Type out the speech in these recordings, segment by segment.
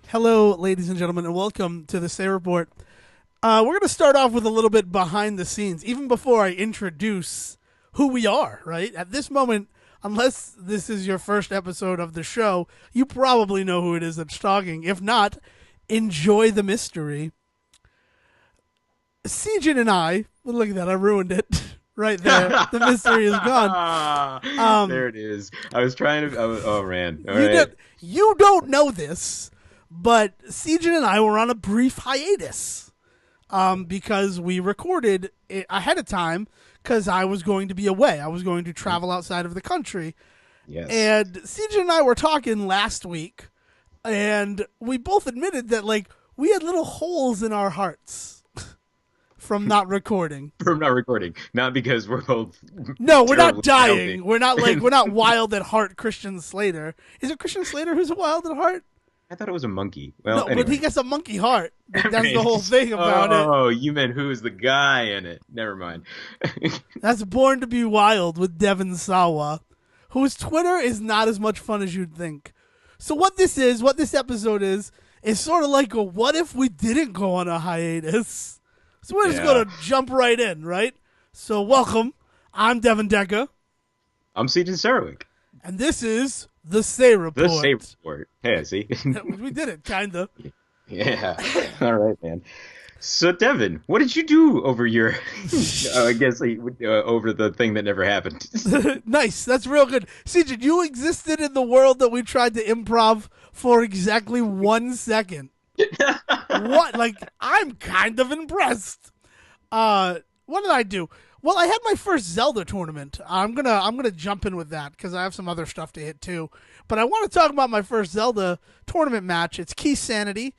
Hello, ladies and gentlemen, and welcome to the Say Report. We're going to start off with a little bit behind the scenes, even before I introduce who we are, right? At this moment, unless this is your first episode of the show, you probably know who it is that's talking. If not, enjoy the mystery. Sejin and I, well, look at that, I ruined it right there. The mystery is gone. There it is. I was trying to. Oh man! All You right. don't, you don't know this, but Sejin and I were on a brief hiatus because we recorded it ahead of time because I was going to be away. I was going to travel outside of the country. Yes. And Sejin and I were talking last week, and we both admitted that, like, we had little holes in our hearts from not recording. From not recording, not because we're both No, we're not terribly dying. healthy. We're not wild at heart Christian Slater. Is it Christian Slater who's wild at heart? I thought it was a monkey. No, Well, but he anyway. gets a monkey heart. That's Okay. the whole thing about it. Oh, you meant who's the guy in it? Never mind. That's Born to Be Wild with Devin Sawa, whose Twitter is not as much fun as you'd think. So what this episode is sort of like a what if we didn't go on a hiatus. So we're just Yeah. going to jump right in, right? So welcome. I'm Devin Decker, I'm Cedar Sarwick. and this is the Say Report. The Saber Sport. Hey, see. We did it, kind of. Yeah. All right, man. So, Devin, what did you do over your? I guess over the thing that never happened. Nice. That's real good. CJ, you existed in the world that we tried to improv for exactly 1 second. What? Like, I'm kind of impressed. What did I do? Well, I had my first Zelda tournament. I'm gonna jump in with that because I have some other stuff to hit too. But I want to talk about my first Zelda tournament match. It's Key Sanity,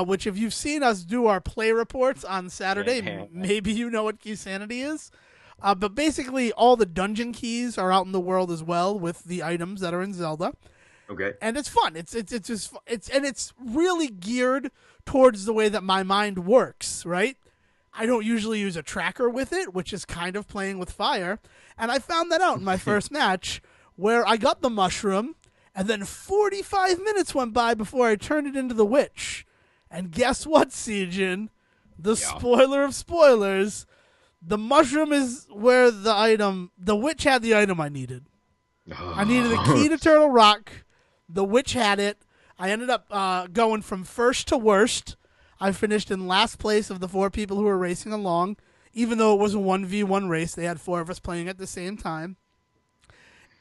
which if you've seen us do our play reports on Saturday, maybe you know what Key Sanity is. But basically, all the dungeon keys are out in the world as well with the items that are in Zelda, Okay. and it's fun. It's really geared towards the way that my mind works. Right. I don't usually use a tracker with it, which is kind of playing with fire. And I found that out in my first match where I got the mushroom, and then 45 minutes went by before I turned it into the witch. And guess what, Sejin? The Yeah. spoiler of spoilers. The mushroom is where the witch had the item I needed. I needed a key to Turtle Rock. The witch had it. I ended up going from first to worst. I finished in last place of the 4 people who were racing along, even though it was a 1v1 race. They had 4 of us playing at the same time.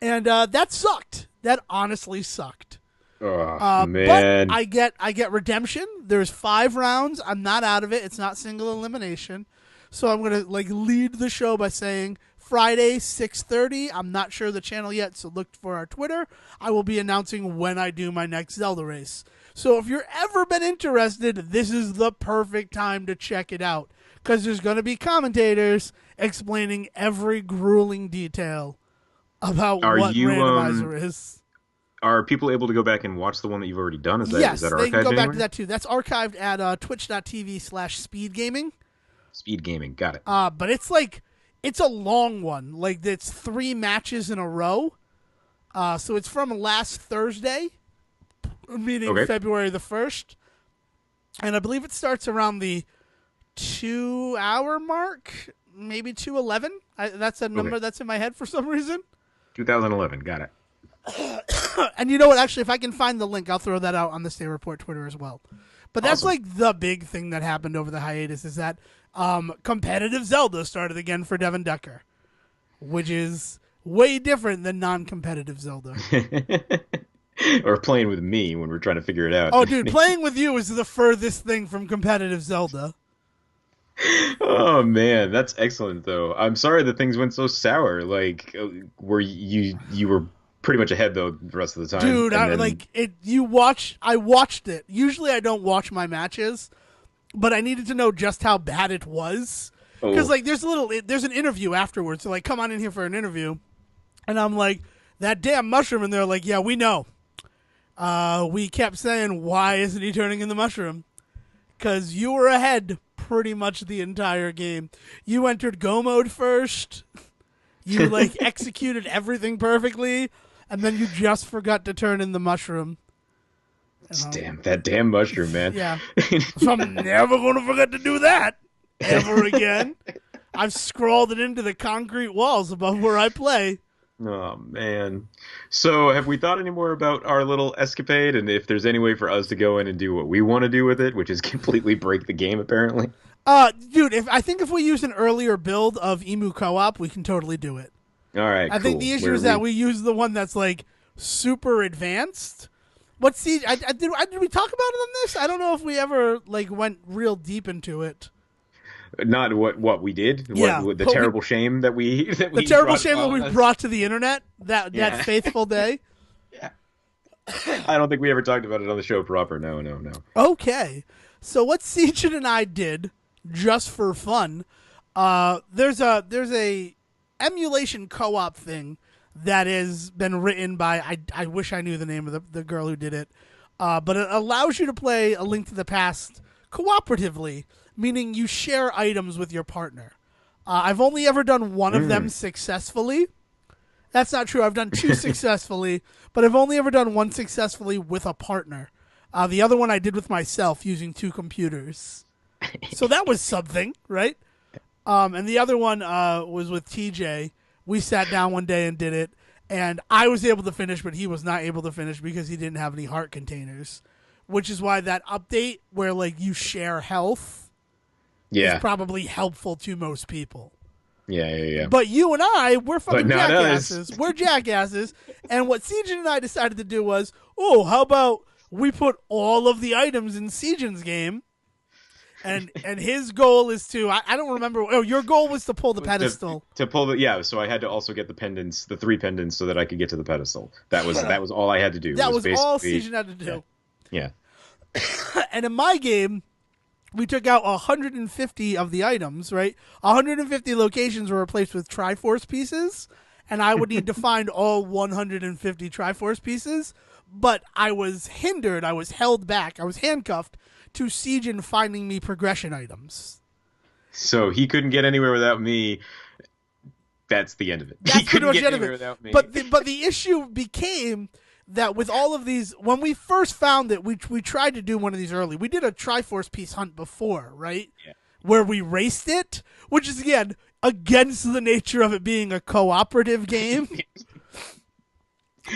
And that sucked. That honestly sucked. Oh man. But I get redemption. There's 5 rounds. I'm not out of it. It's not single elimination. So I'm gonna lead the show by saying Friday 6:30. I'm not sure the channel yet, so look for our Twitter. I will be announcing when I do my next Zelda race. So if you're ever been interested, this is the perfect time to check it out because there's going to be commentators explaining every grueling detail about Are what you, randomizer is. Are people able to go back and watch the one that you've already done? Is Yes, that they can archived go back anywhere? to that too. That's archived at twitch.tv/speedgaming. Speed gaming, got it. But it's a long one. Like, it's 3 matches in a row. So it's from last Thursday, meaning Okay. February the 1st. And I believe it starts around the 2-hour mark, maybe 2:11. That's a number that's in my head for some reason. 2011, got it. And you know what? Actually, if I can find the link, I'll throw that out on the Stay Report Twitter as well. But that's Awesome. the big thing that happened over the hiatus is that competitive Zelda started again for Devin Decker, which is way different than non-competitive Zelda. Or playing with me when we're trying to figure it out. Oh, dude, playing with you is the furthest thing from competitive Zelda. Oh man, that's excellent though. I'm sorry that things went so sour. Like, were you were pretty much ahead though the rest of the time. Dude, and I watched it. Usually I don't watch my matches, but I needed to know just how bad it was. Because there's an interview afterwards. So come on in here for an interview, and I'm like, that damn mushroom, and they're like, yeah, we know. We kept saying, why isn't he turning in the mushroom? Because you were ahead pretty much the entire game. You entered Go mode first. You executed everything perfectly, and then you just forgot to turn in the mushroom. That damn mushroom, man. Yeah. So I'm never going to forget to do that ever again. I've scrawled it into the concrete walls above where I play. Oh man. So have we thought any more about our little escapade and if there's any way for us to go in and do what we want to do with it, which is completely break the game apparently? Dude, if we use an earlier build of Emu Co-op, we can totally do it. All right, I think the issue is that we use the one that's like super advanced. What siege? Did we talk about it on this? I don't know if we ever like went real deep into it. Not what we did. Yeah, the terrible shame that we the terrible shame that we brought to the internet that faithful day. Yeah. I don't think we ever talked about it on the show proper. No. Okay, so what Siege and I did just for fun. There's a emulation co-op thing that has been written by I wish I knew the name of the girl who did it, but it allows you to play A Link to the Past cooperatively, meaning you share items with your partner. I've only ever done one of them successfully. That's not true. I've done two successfully, but I've only ever done one successfully with a partner. The other one I did with myself using two computers. So that was something, right? And the other one was with TJ. We sat down one day and did it, and I was able to finish, but he was not able to finish because he didn't have any heart containers, which is why that update where like you share health is probably helpful to most people. Yeah. But you and I, we're fucking jackasses. We're jackasses. And what Siege and I decided to do was, how about we put all of the items in Siege's game? And his goal is to, I don't remember. Oh, your goal was to pull the pedestal. To pull so I had to also get the pendants, the 3 pendants, so that I could get to the pedestal. That was all I had to do. That was all Siege had to do. Yeah. And in my game, we took out 150 of the items, right? 150 locations were replaced with Triforce pieces, and I would need to find all 150 Triforce pieces, but I was hindered, I was held back, I was handcuffed to Siege in finding me progression items. So he couldn't get anywhere without me. That's the end of it. That's pretty much the end of it. Without me. But the issue became that with all of these, when we first found it, we tried to do one of these early. We did a Triforce piece hunt before, right? Yeah. Where we raced it, which is, again, against the nature of it being a cooperative game.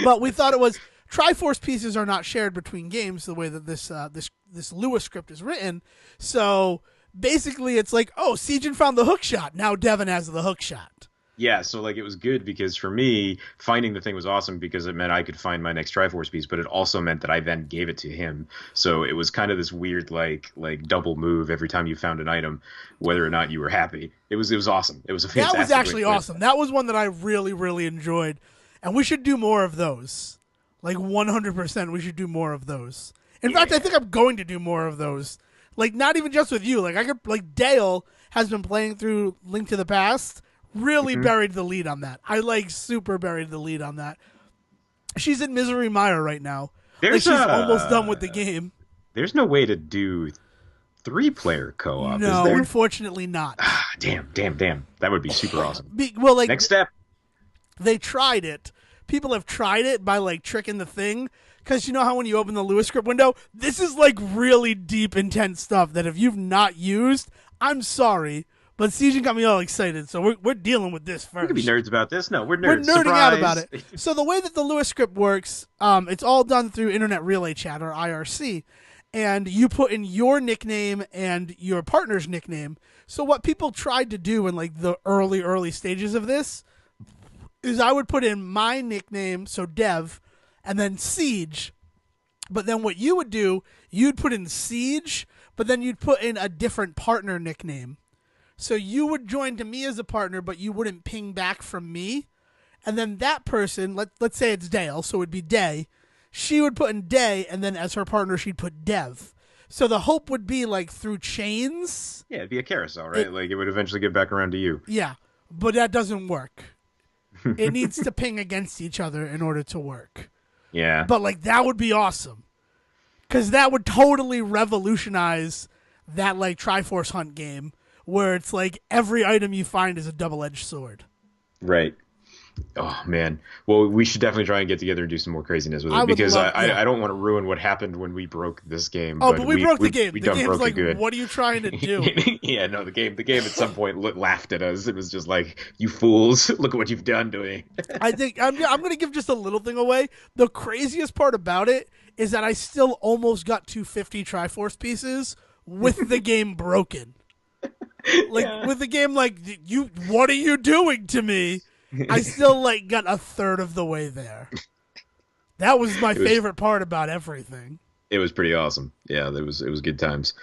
But we thought it was, Triforce pieces are not shared between games the way that this Lewis script is written. So basically it's like, Siegen found the hook shot. Now Devin has the hook shot. Yeah, so like it was good because for me, finding the thing was awesome because it meant I could find my next Triforce piece, but it also meant that I then gave it to him. So it was kind of this weird like double move every time you found an item, whether or not you were happy. It was awesome. It was a fantastic. That was actually awesome. That was one that I really, really enjoyed. And we should do more of those. Like 100% we should do more of those. In fact, I think I'm going to do more of those. Like not even just with you. Like Dale has been playing through Link to the Past. Really buried the lead on that. I super buried the lead on that. She's in Misery Mire right now. She's almost done with the game. There's no way to do 3-player co-op. No, is there? Unfortunately not. Damn. That would be super awesome. Next step. They tried it. People have tried it by like tricking the thing. Because you know how when you open the Lewis script window, this is like really deep, intense stuff that if you've not used, I'm sorry. But Siege got me all excited, so we're dealing with this first. We could be nerds about this. No, we're nerds. We're nerding out about it. So the way that the Lewis script works, it's all done through Internet Relay Chat, or IRC. And you put in your nickname and your partner's nickname. So what people tried to do in like the early stages of this is I would put in my nickname, so Dev, and then Siege. But then what you would do, you'd put in Siege, but then you'd put in a different partner nickname. So you would join to me as a partner, but you wouldn't ping back from me. And then that person, let's say it's Dale, so it would be Day. She would put in Day, and then as her partner, she'd put Dev. So the hope would be like through chains. Yeah, it'd be a carousel, right? Like it would eventually get back around to you. Yeah, but that doesn't work. It needs to ping against each other in order to work. Yeah. But like that would be awesome. Because that would totally revolutionize that like Triforce Hunt game. Where it's like every item you find is a double-edged sword. Right. Oh man. Well, we should definitely try and get together and do some more craziness with I it would because love, yeah. I don't want to ruin what happened when we broke this game, Oh, but but we broke the game. we The done game's broke it like, good. what are you trying to do? Yeah, no, the game at some point laughed at us. It was just like, you fools, look at what you've done to me. I think I'm going to give just a little thing away. The craziest part about it is that I still almost got 250 Triforce pieces with the game broken. Like Yeah. with the game, like you, what are you doing to me? I still like got a third of the way there. That was my It was favorite part about everything. it was pretty awesome. Yeah, it was good times.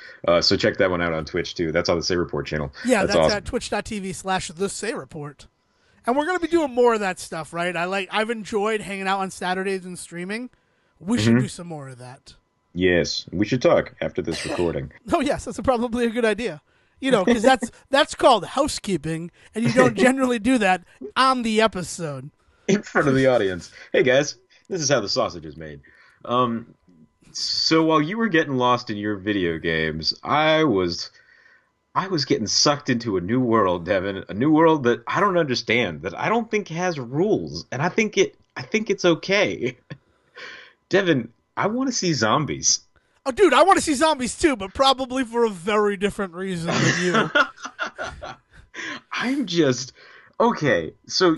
So check that one out on Twitch too. That's on the Say Report channel. Yeah, That's that's at awesome. twitch.tv/The Say Report. And we're gonna be doing more of that stuff, right? I've enjoyed hanging out on Saturdays and streaming. We should do some more of that. Yes, we should talk after this recording. Oh yes, that's probably a good idea. You know, because that's called housekeeping, and you don't generally do that on the episode. In front of the audience. Hey guys, this is how the sausage is made. Um, so while you were getting lost in your video games, I was getting sucked into a new world, Devin, a new world that I don't understand, that I don't think has rules, and I think it's okay. Devin, I want to see zombies. Oh, dude, I want to see zombies too, but probably for a very different reason than you. I'm just okay. So,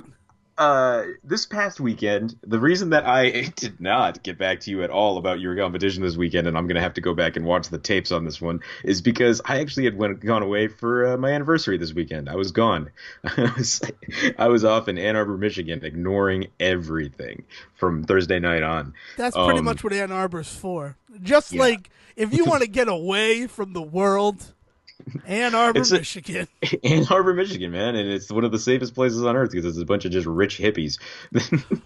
this past weekend, the reason that I did not get back to you at all about your competition this weekend, and I'm gonna have to go back and watch the tapes on this one, is because I actually had gone away for my anniversary this weekend. I was gone. I was off in Ann Arbor, Michigan, ignoring everything from Thursday night on. That's pretty much what Ann Arbor's for. Just Yeah. like if you want to get away from the world, Ann Arbor, It's Michigan. Ann Arbor, Michigan, man, and it's one of the safest places on earth because it's a bunch of just rich hippies.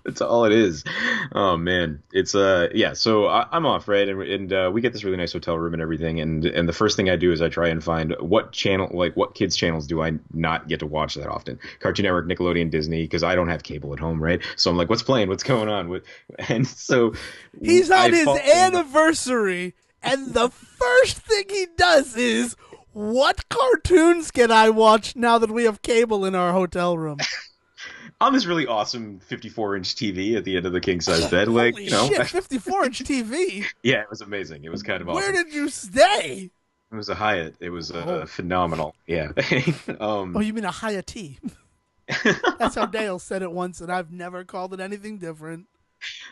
That's all it is. Oh man, it's yeah. So I'm off, right, and we get this really nice hotel room and everything, and the first thing I do is I try and find what channel, like what kids channels do I not get to watch that often? Cartoon Network, Nickelodeon, Disney, because I don't have cable at home, right? So I'm like, what's playing? What's going on? And so He's on his fall- anniversary, and the first thing he does is, what cartoons can I watch now that we have cable in our hotel room? on this really awesome 54-inch TV at the end of the king size bed, like Holy you know, shit, 54-inch TV. yeah, it was amazing. It was kind of Where awesome. did you stay? It was a Hyatt. It was Oh. phenomenal. Yeah. Oh, you mean a Hiatus? That's how Dale said it once, and I've never called it anything different.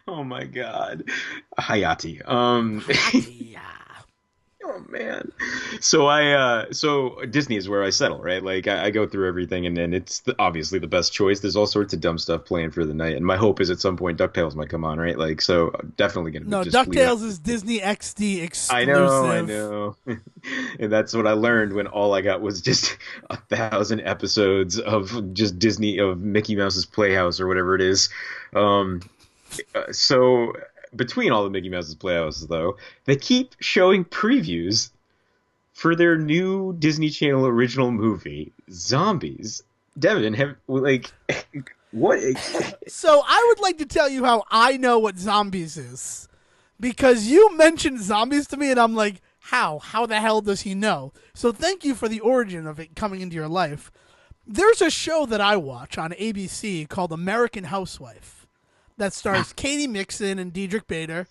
Oh my God, Hayati. Hiatus. Oh man. So Disney is where I settle, right? Like I go through everything, and then it's obviously the best choice. There's all sorts of dumb stuff playing for the night, and my hope is at some point DuckTales might come on, right? Like so, definitely gonna No, just leave it. DuckTales is Disney XD exclusive. I know. And that's what I learned when all I got was just 1,000 episodes of just Disney of Mickey Mouse's Playhouse or whatever it is. So between all the Mickey Mouse's Playhouses, though, they keep showing previews for their new Disney Channel original movie, Zombies. Devin, have like what? So I would like to tell you how I know what zombies is. Because you mentioned zombies to me, and I'm like, how? How the hell does he know? So thank you for the origin of it coming into your life. There's a show that I watch on ABC called American Housewife that stars Katie Mixon and Diedrich Bader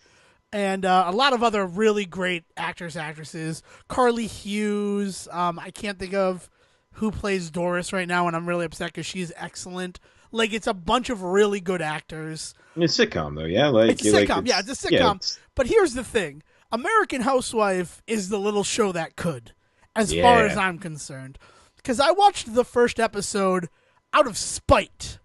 and a lot of other really great actors, actresses. Carly Hughes. I can't think of who plays Doris right now, and I'm really upset because she's excellent. Like, it's a bunch of really good actors. It's a sitcom, though, yeah. Like It's a like, sitcom, yeah, it's a sitcom. yeah, it's- But here's the thing. American Housewife is the little show that could, as far Yeah. as I'm concerned. Because I watched the first episode out of spite.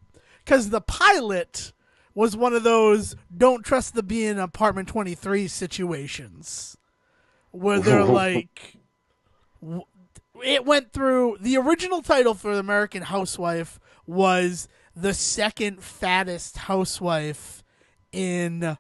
Because the pilot was one of those don't trust the bee in apartment 23 situations. Where they're like... It went through... The original title for American Housewife was the second fattest housewife in...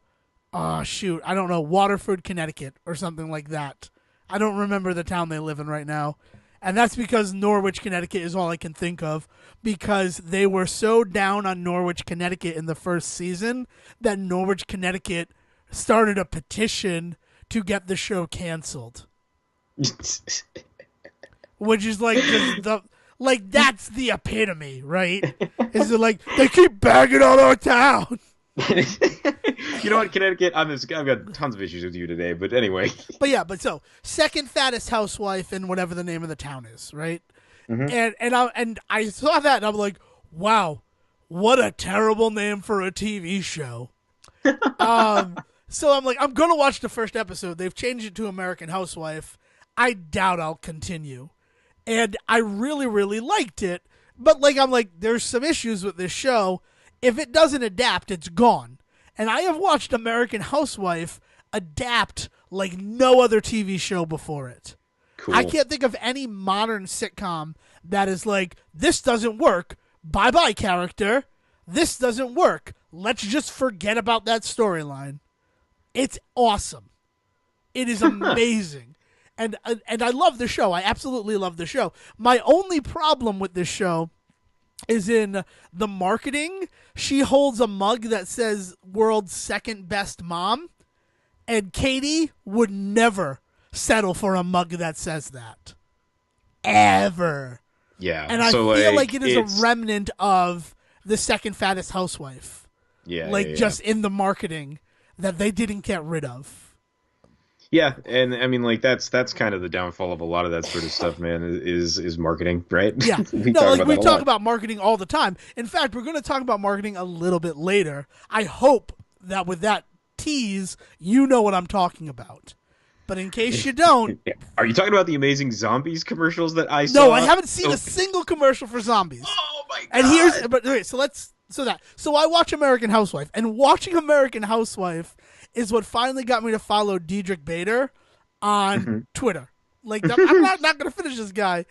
I don't know, Waterford, Connecticut, or something like that. I don't remember the town they live in right now. And that's because Norwich, Connecticut is all I can think of, because they were so down on Norwich, Connecticut in the first season that Norwich, Connecticut started a petition to get the show canceled. Which is like just Like, that's the epitome, right? Is it like, they keep bagging on our town? You know what, Connecticut? I've got tons of issues with you today, but anyway. But so second fattest housewife in whatever the name of the town is, right? Mm-hmm. And I saw that and I'm like, wow, what a terrible name for a TV show. So I'm like, I'm gonna watch the first episode. They've changed it to American Housewife. I doubt I'll continue, and I really, really liked it. But like, I'm like, there's some issues with this show. If it doesn't adapt, it's gone. And I have watched American Housewife adapt like no other TV show before it. Cool. I can't think of any modern sitcom that is like, this doesn't work. Bye-bye, character. This doesn't work. Let's just forget about that storyline. It's awesome. It is amazing. And I love the show. I absolutely love the show. My only problem with this show is in the marketing. She holds a mug that says world's second best mom, and Katie would never settle for a mug that says that. Ever. Yeah. And I feel like it is a remnant of the second fattest housewife. Yeah. Just in the marketing that they didn't get rid of. Yeah, and I mean, like that's kind of the downfall of a lot of that sort of stuff, man. Is marketing, right? Yeah, we talk about marketing all the time. In fact, we're going to talk about marketing a little bit later. I hope that with that tease, you know what I'm talking about. But in case you don't, are you talking about the Amazing Zombies commercials that I saw? No, I haven't seen a single commercial for zombies. Oh my god! And so I watch American Housewife, and watching American Housewife is what finally got me to follow Diedrich Bader on Twitter. Like, I'm not going to finish this guy.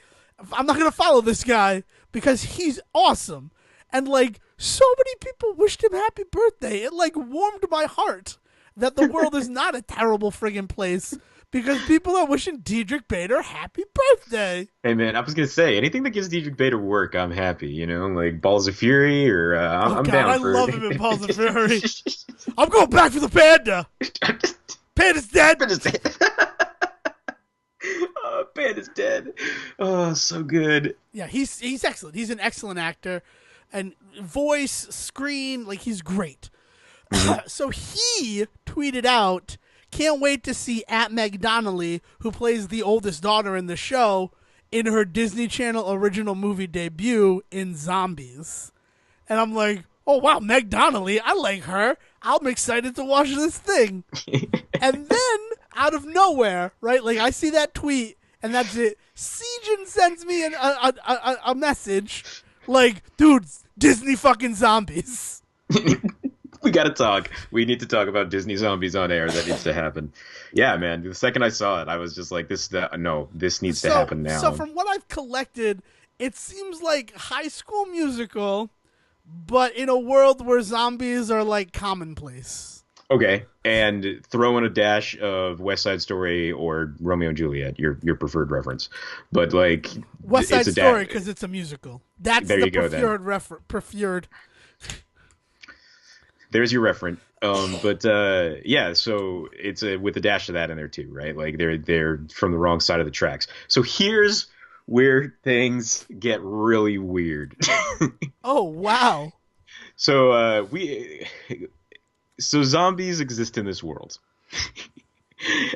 I'm not going to follow this guy because he's awesome. And, like, so many people wished him happy birthday. It, like, warmed my heart that the world is not a terrible friggin' place because people are wishing Diedrich Bader happy birthday. Hey, man, I was going to say, anything that gives Diedrich Bader work, I'm happy, you know? Like Balls of Fury or I'm down for it. I love him in Balls of Fury. I'm going back for the panda. Panda's dead. Panda's dead. Oh, Panda's dead. Oh, so good. Yeah, he's excellent. He's an excellent actor. And voice, screen, like, he's great. So he tweeted out, can't wait to see at Meg Donnelly, who plays the oldest daughter in the show, in her Disney Channel original movie debut in Zombies. And I'm like, oh, wow, Meg Donnelly, I like her. I'm excited to watch this thing. And then, out of nowhere, right, like, I see that tweet, and that's it. Sejin sends me a message, like, dude, Disney fucking Zombies. We gotta talk. We need to talk about Disney Zombies on air. That needs to happen. Yeah, man. The second I saw it, I was just like, this needs to happen now. So from what I've collected, it seems like High School Musical, but in a world where zombies are like commonplace. Okay, and throw in a dash of West Side Story or Romeo and Juliet, your preferred reference. But like West Side Story because it's a musical. That's the preferred. There's your reference. But yeah, so it's with a dash of that in there too, right? Like they're from the wrong side of the tracks. So here's where things get really weird. Oh wow! So zombies exist in this world.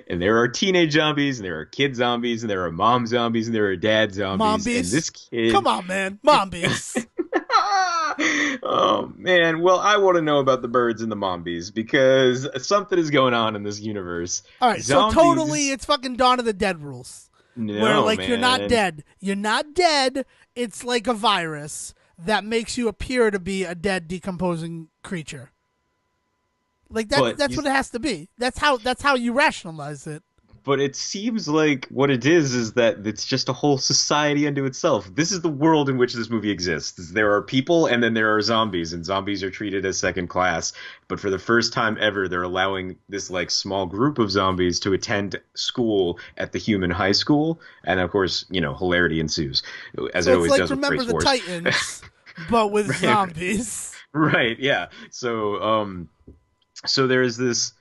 And there are teenage zombies, and there are kid zombies, and there are mom zombies, and there are dad zombies. Mombies. And this kid... Come on, man. Mombies. Oh, man. Well, I want to know about the birds and the mombies, because something is going on in this universe. All right, zombies... so totally it's fucking Dawn of the Dead rules. No, where, like, man. you're not dead. You're not dead. It's like a virus that makes you appear to be a dead, decomposing creature. Like that's what it has to be. That's how you rationalize it. But it seems like what it is that it's just a whole society unto itself. This is the world in which this movie exists. There are people and then there are zombies, and zombies are treated as second class. But for the first time ever, they're allowing this like small group of zombies to attend school at the human high school, and of course, you know, hilarity ensues, as it always like does with Remember the Wars. Titans, but with right, zombies. Right? Yeah. So there's this.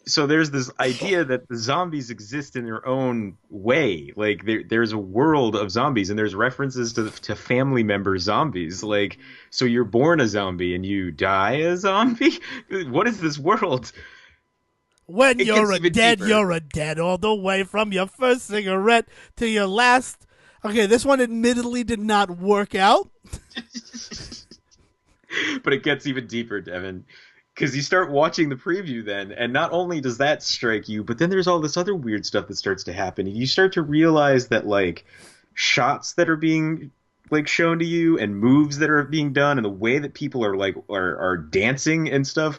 so there's this idea that the zombies exist in their own way. Like there's a world of zombies, and there's references to family member zombies. Like, so you're born a zombie and you die a zombie. What is this world? When It gets you're a even dead, deeper. you're a dead all the way from your first cigarette to your last. Okay, this one admittedly did not work out. But it gets even deeper, Devin. Because you start watching the preview then, and not only does that strike you, but then there's all this other weird stuff that starts to happen. And you start to realize that, like, shots that are being, like, shown to you and moves that are being done and the way that people are, like, are dancing and stuff,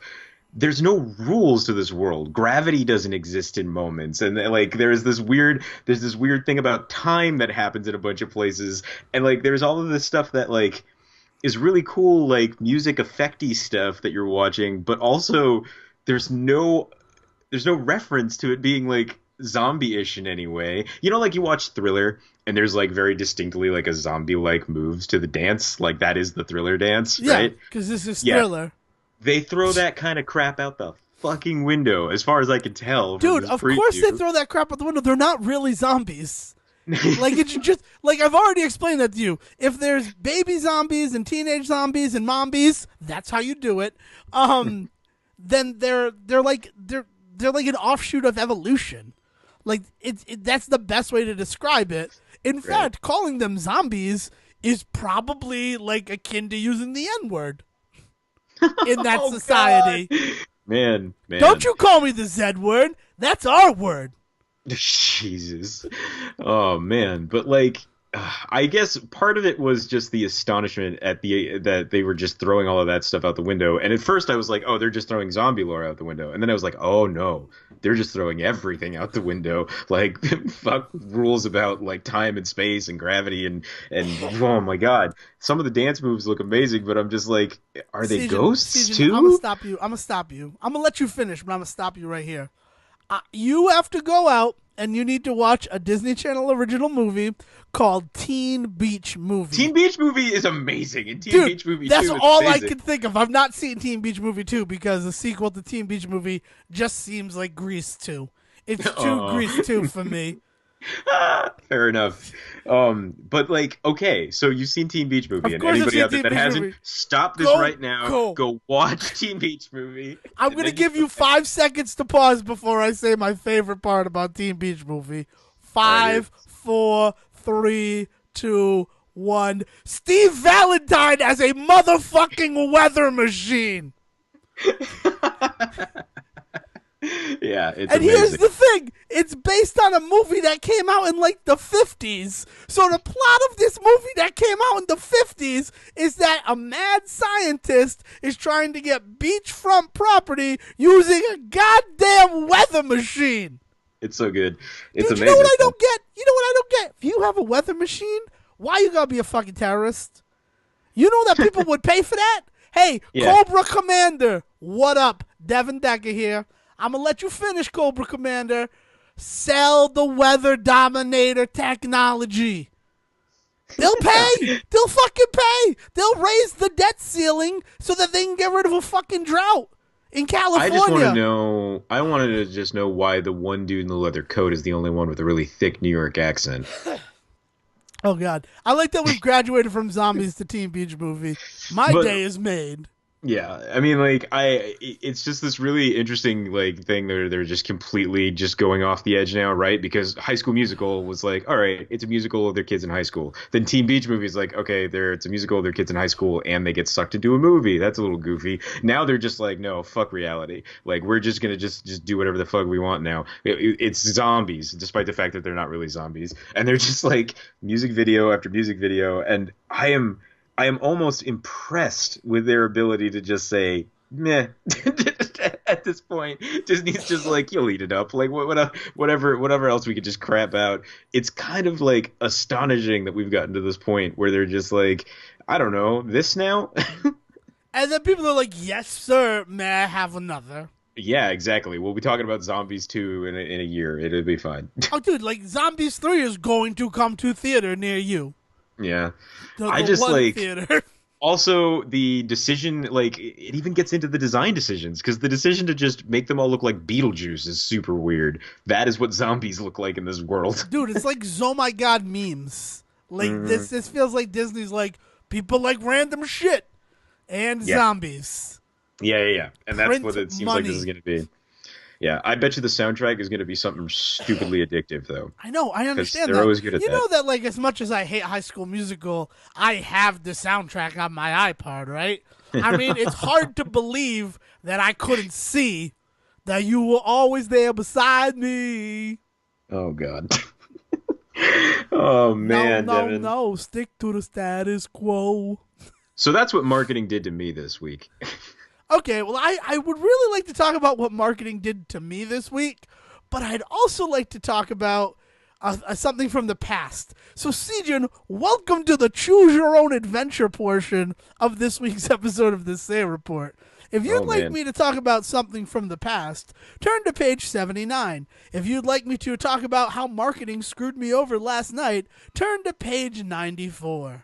there's no rules to this world. Gravity doesn't exist in moments. And, like, there's this weird thing about time that happens in a bunch of places. And, like, there's all of this stuff that, like, is really cool, like music effecty stuff that you're watching, but also there's no reference to it being like zombie-ish in any way. You know, like you watch Thriller and there's like very distinctly like a zombie-like moves to the dance, like that is the Thriller dance, Yeah, right? because this is Yeah, Thriller. they throw that kind of crap out the fucking window, as far as I can tell from Dude, this of course they preview. throw that crap out the window. They're not really zombies. Like it's just like I've already explained that to you. If there's baby zombies and teenage zombies and mombies, that's how you do it. Then they're like an offshoot of evolution. Like that's the best way to describe it. In fact, calling them zombies is probably like akin to using the N-word in that Oh society. God. Man. Don't you call me the Z word. That's our word. Jesus. Oh man, but like I guess part of it was just the astonishment at the that they were just throwing all of that stuff out the window. And at first I was like, "Oh, they're just throwing zombie lore out the window." And then I was like, "Oh no, they're just throwing everything out the window. Like fuck rules about like time and space and gravity and oh my God. Some of the dance moves look amazing, but I'm just like, are they ghosts too?" I'm gonna stop you. I'm gonna let you finish, but I'm gonna stop you right here. You have to go out and you need to watch a Disney Channel original movie called Teen Beach Movie. Teen Beach Movie is amazing, and Dude, Beach Movie that's 2 is all I amazing. can think of. I've not seen Teen Beach Movie 2 because the sequel to Teen Beach Movie just seems like Grease 2. It's too Grease 2 for me. Fair enough. But like, okay, so you've seen Teen Beach Movie, Of and course I've anybody seen out there Teen that Beach hasn't, Movie. stop this Go, right now. go. Go watch Teen Beach Movie. I'm and going to then give you 5 seconds to pause before I say my favorite part about Teen Beach Movie. Alright, 5, 4, 3, 2, 1. Steve Valentine as a motherfucking weather machine. yeah, it's And amazing. here's the thing. It's based on a movie that came out in like the 50s. So the plot of this movie that came out in the 50s is that a mad scientist is trying to get beachfront property using a goddamn weather machine. It's so good. It's Dude, amazing. you know what I don't get? You know what I don't get? If you have a weather machine, why you gotta be a fucking terrorist? You know that people would pay for that? Hey, Yeah. Cobra Commander, what up? Devin Decker here. I'm gonna let you finish, Cobra Commander. Sell the weather dominator technology. They'll pay. They'll fucking pay. They'll raise the debt ceiling so that they can get rid of a fucking drought in California. I just want to know. I wanted to just know why the one dude in the leather coat is the only one with a really thick New York accent. Oh, God. I like that we've graduated from zombies to Teen Beach Movie. My But- day is made. Yeah, I mean, like, it's just this really interesting, like, thing that they're just completely just going off the edge now, right? Because High School Musical was like, all right, it's a musical of their kids in high school. Then Teen Beach Movie is like, okay, it's a musical of their kids in high school, and they get sucked into a movie. That's a little goofy. Now they're just like, no, fuck reality. Like, we're just gonna just do whatever the fuck we want now. It's zombies, despite the fact that they're not really zombies, and they're just like music video after music video, and I am almost impressed with their ability to just say, meh, at this point. Disney's just like, you'll eat it up. Like, whatever else we could just crap out. It's kind of, like, astonishing that we've gotten to this point where they're just like, I don't know, this now? And then people are like, yes, sir, may I have another? Yeah, exactly. We'll be talking about Zombies 2 in a year. It'll be fine. Oh, dude, like, Zombies 3 is going to come to theater near you. Yeah. The I just, one like... theater. Also, the decision, like, it even gets into the design decisions because the decision to just make them all look like Beetlejuice is super weird. That is what zombies look like in this world. Dude, it's like oh my god memes. Like Mm, this feels like Disney's like people like random shit and yeah, zombies. yeah. And that's Print what it seems like this is money. going to be. Yeah, I bet you the soundtrack is going to be something stupidly addictive, though, I know, I because understand they're that. always good at You that. know that like as much as I hate High School Musical, I have the soundtrack on my iPod, right? I mean, it's hard to believe that I couldn't see that you were always there beside me. Oh, God. Oh, No, man, no, Devin. no. Stick to the status quo. So that's what marketing did to me this week. Okay, well, I would really like to talk about what marketing did to me this week, but I'd also like to talk about something from the past. So, Sejin, welcome to the Choose Your Own Adventure portion of this week's episode of the Say Report. If you'd Oh, like man. me to talk about something from the past, turn to page 79. If you'd like me to talk about how marketing screwed me over last night, turn to page 94.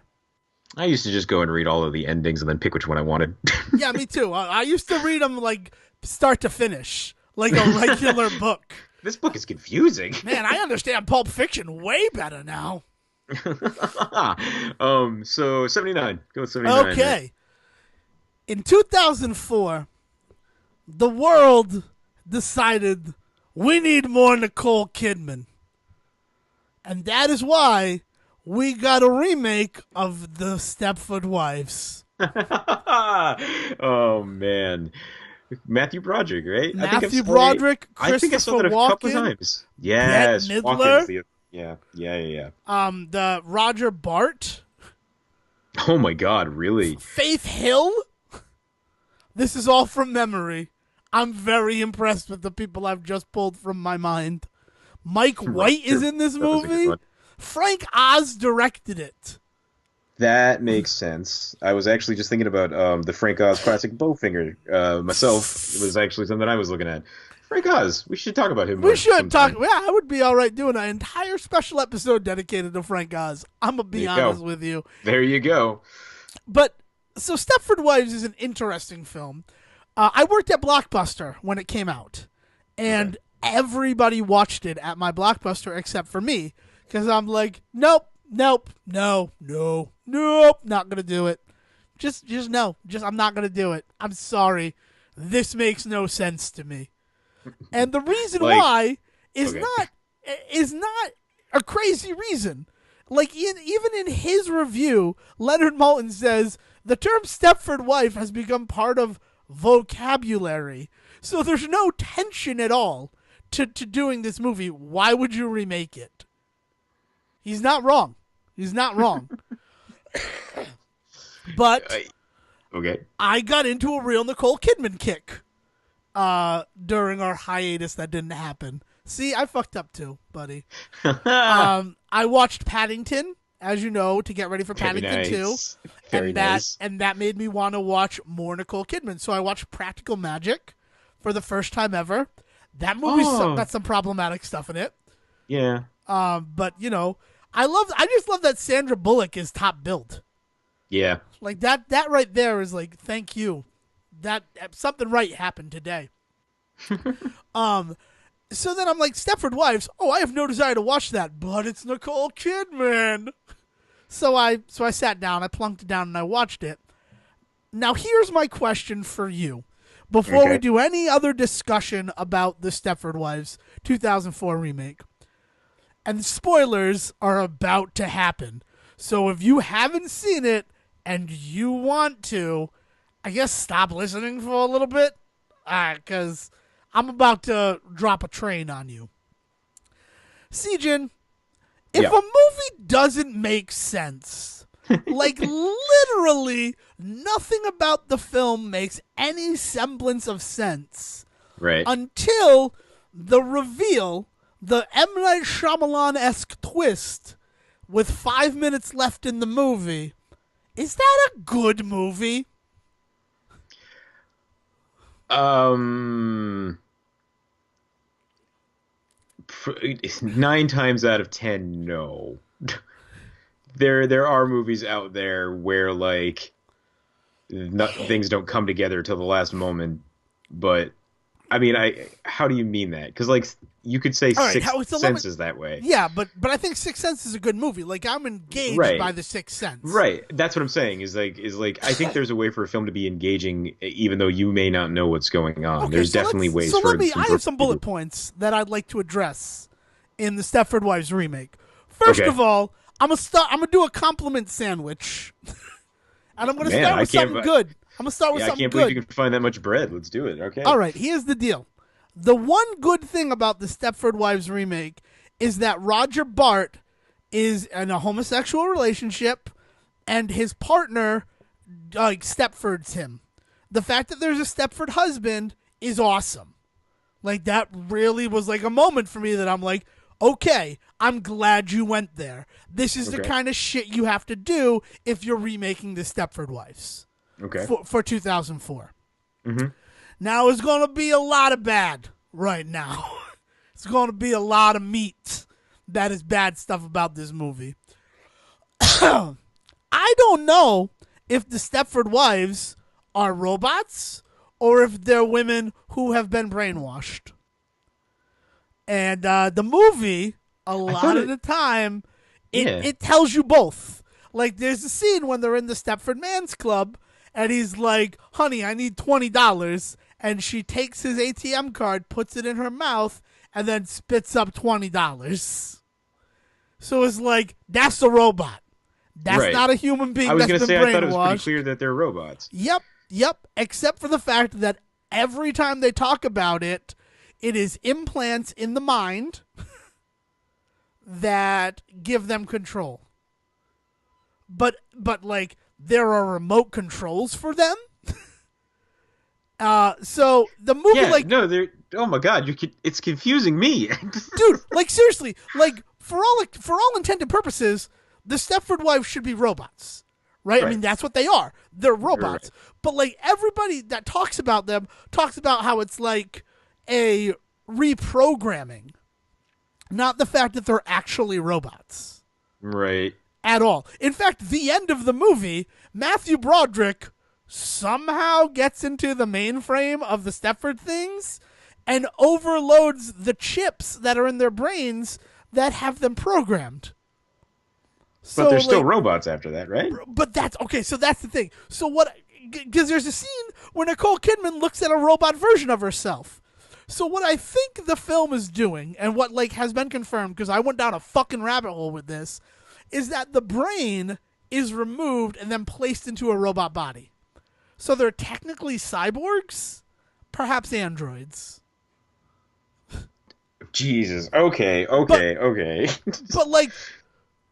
I used to just go and read all of the endings and then pick which one I wanted. Yeah, me too. I used to read them like start to finish, like a regular book. This book is confusing. Man, I understand Pulp Fiction way better now. So 79. Go with 79. Okay. In 2004, the world decided we need more Nicole Kidman. And that is why we got a remake of the Stepford Wives. Oh man. Matthew Broderick, right? Matthew Broderick, I think I saw Christopher that a couple of Walken, times. Yes, Bette Walken's Midler, yeah. the Roger Bart, Oh my God, really? Faith Hill. This is all from memory. I'm very impressed with the people I've just pulled from my mind. Mike White is in this That was a good movie. one. Frank Oz directed it. That makes sense. I was actually just thinking about the Frank Oz classic Bowfinger. Myself, it was actually something I was looking at. Frank Oz. We should talk about him more We should talk. sometime. Yeah, I would be all right doing an entire special episode dedicated to Frank Oz. I'm going to be There you go. honest with you. There you go. But, so Stepford Wives is an interesting film. I worked at Blockbuster when it came out. And everybody watched it at my Blockbuster except for me. Because I'm like, nope, no, not going to do it. Just no. I'm not going to do it. I'm sorry. This makes no sense to me. And the reason Like, why is okay. not a crazy reason. Like even in his review, Leonard Maltin says the term Stepford wife has become part of vocabulary. So there's no tension at all to doing this movie. Why would you remake it? He's not wrong. But Okay. I got into a real Nicole Kidman kick during our hiatus that didn't happen. See, I fucked up too, buddy. I watched Paddington, as you know, to get ready for Very Paddington 2. nice. Very and nice. that made me want to watch more Nicole Kidman. So I watched Practical Magic for the first time ever. That movie's got some problematic stuff in it. Yeah. But you know, I just love that Sandra Bullock is top billed. Yeah. Like that right there is like, thank you. That something right happened today. So then I'm like, Stepford Wives. Oh, I have no desire to watch that, but it's Nicole Kidman. So I sat down, I plunked it down, and I watched it. Now here's my question for you. Before we do any other discussion about the Stepford Wives 2004 remake, and spoilers are about to happen. So if you haven't seen it and you want to, I guess stop listening for a little bit, because I'm about to drop a train on you. Sejin, if a movie doesn't make sense, like literally nothing about the film makes any semblance of sense, Right. until the reveal, the M. Night Shyamalan-esque twist with 5 minutes left in the movie, is that a good movie? Um, 9 times out of 10, no. There are movies out there where like things don't come together till the last moment. But I mean, I how do you mean that? Because like you could say All right, Sixth it's a limit. Sense is that way. Yeah, but I think Sixth Sense is a good movie. Like I'm engaged by Right. the Sixth Sense. Right. That's what I'm saying. Is like I think there's a way for a film to be engaging even though you may not know what's going on. Okay, There's definitely ways so for let me. I for have some bullet points that I'd like to address in the Stepford Wives remake. First Okay. of all, I'm gonna do a compliment sandwich, and I'm gonna Man, start I with can't something good. I'm gonna start with yeah, I something can't believe you good. can find that much bread. Let's do it. All Okay. right, here's the deal. The one good thing about the Stepford Wives remake is that Roger Bart is in a homosexual relationship, and his partner like Stepfords him. The fact that there's a Stepford husband is awesome. Like that really was like a moment for me that I'm like, okay, I'm glad you went there. This is the Okay. kind of shit you have to do if you're remaking the Stepford Wives Okay. for 2004. Mm-hmm. Now it's going to be a lot of bad right now. It's going to be a lot of meat. That is bad stuff about this movie. I don't know if the Stepford Wives are robots or if they're women who have been brainwashed. And the movie, a I thought lot of it the time, yeah. it tells you both. Like, there's a scene when they're in the Stepford Man's Club, and he's like, honey, I need $20. And she takes his ATM card, puts it in her mouth, and then spits up $20. So it's like, that's a robot. That's Right. not a human I being was that's gonna been say I thought it was pretty brainwashed. clear that they're robots. Yep. Except for the fact that every time they talk about it, it is implants in the mind that give them control. But like there are remote controls for them. So the movie, Yeah, like, no, they're oh my god, it's confusing me. dude, like seriously, like for all intent and purposes, the Stepford Wives should be robots, right? I Right. mean, that's what they are. They're robots. Right. But like everybody that talks about them talks about how it's like a reprogramming, not the fact that they're actually robots Right. at all. In fact, the end of the movie, Matthew Broderick somehow gets into the mainframe of the Stepford things and overloads the chips that are in their brains that have them programmed. But So they're still like, robots after that, right? but that's okay. So that's the thing. So what? Because there's a scene where Nicole Kidman looks at a robot version of herself. So what I think the film is doing, and what like has been confirmed, because I went down a fucking rabbit hole with this, is that the brain is removed and then placed into a robot body. So they're technically cyborgs, perhaps androids. Jesus. Okay, But okay, okay. but like,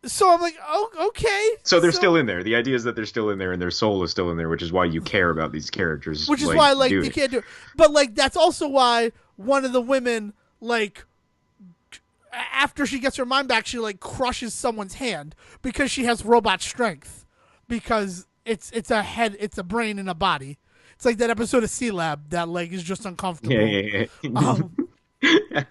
so I'm like, oh, okay. So they're still in there. The idea is that they're still in there and their soul is still in there, which is why you care about these characters Which is like why like doing you it. can't do it. But like that's also why one of the women like after she gets her mind back, she like crushes someone's hand because she has robot strength. Because it's a head, it's a brain in a body. It's like that episode of C Lab that like is just Yeah, uncomfortable. yeah, Um, yeah.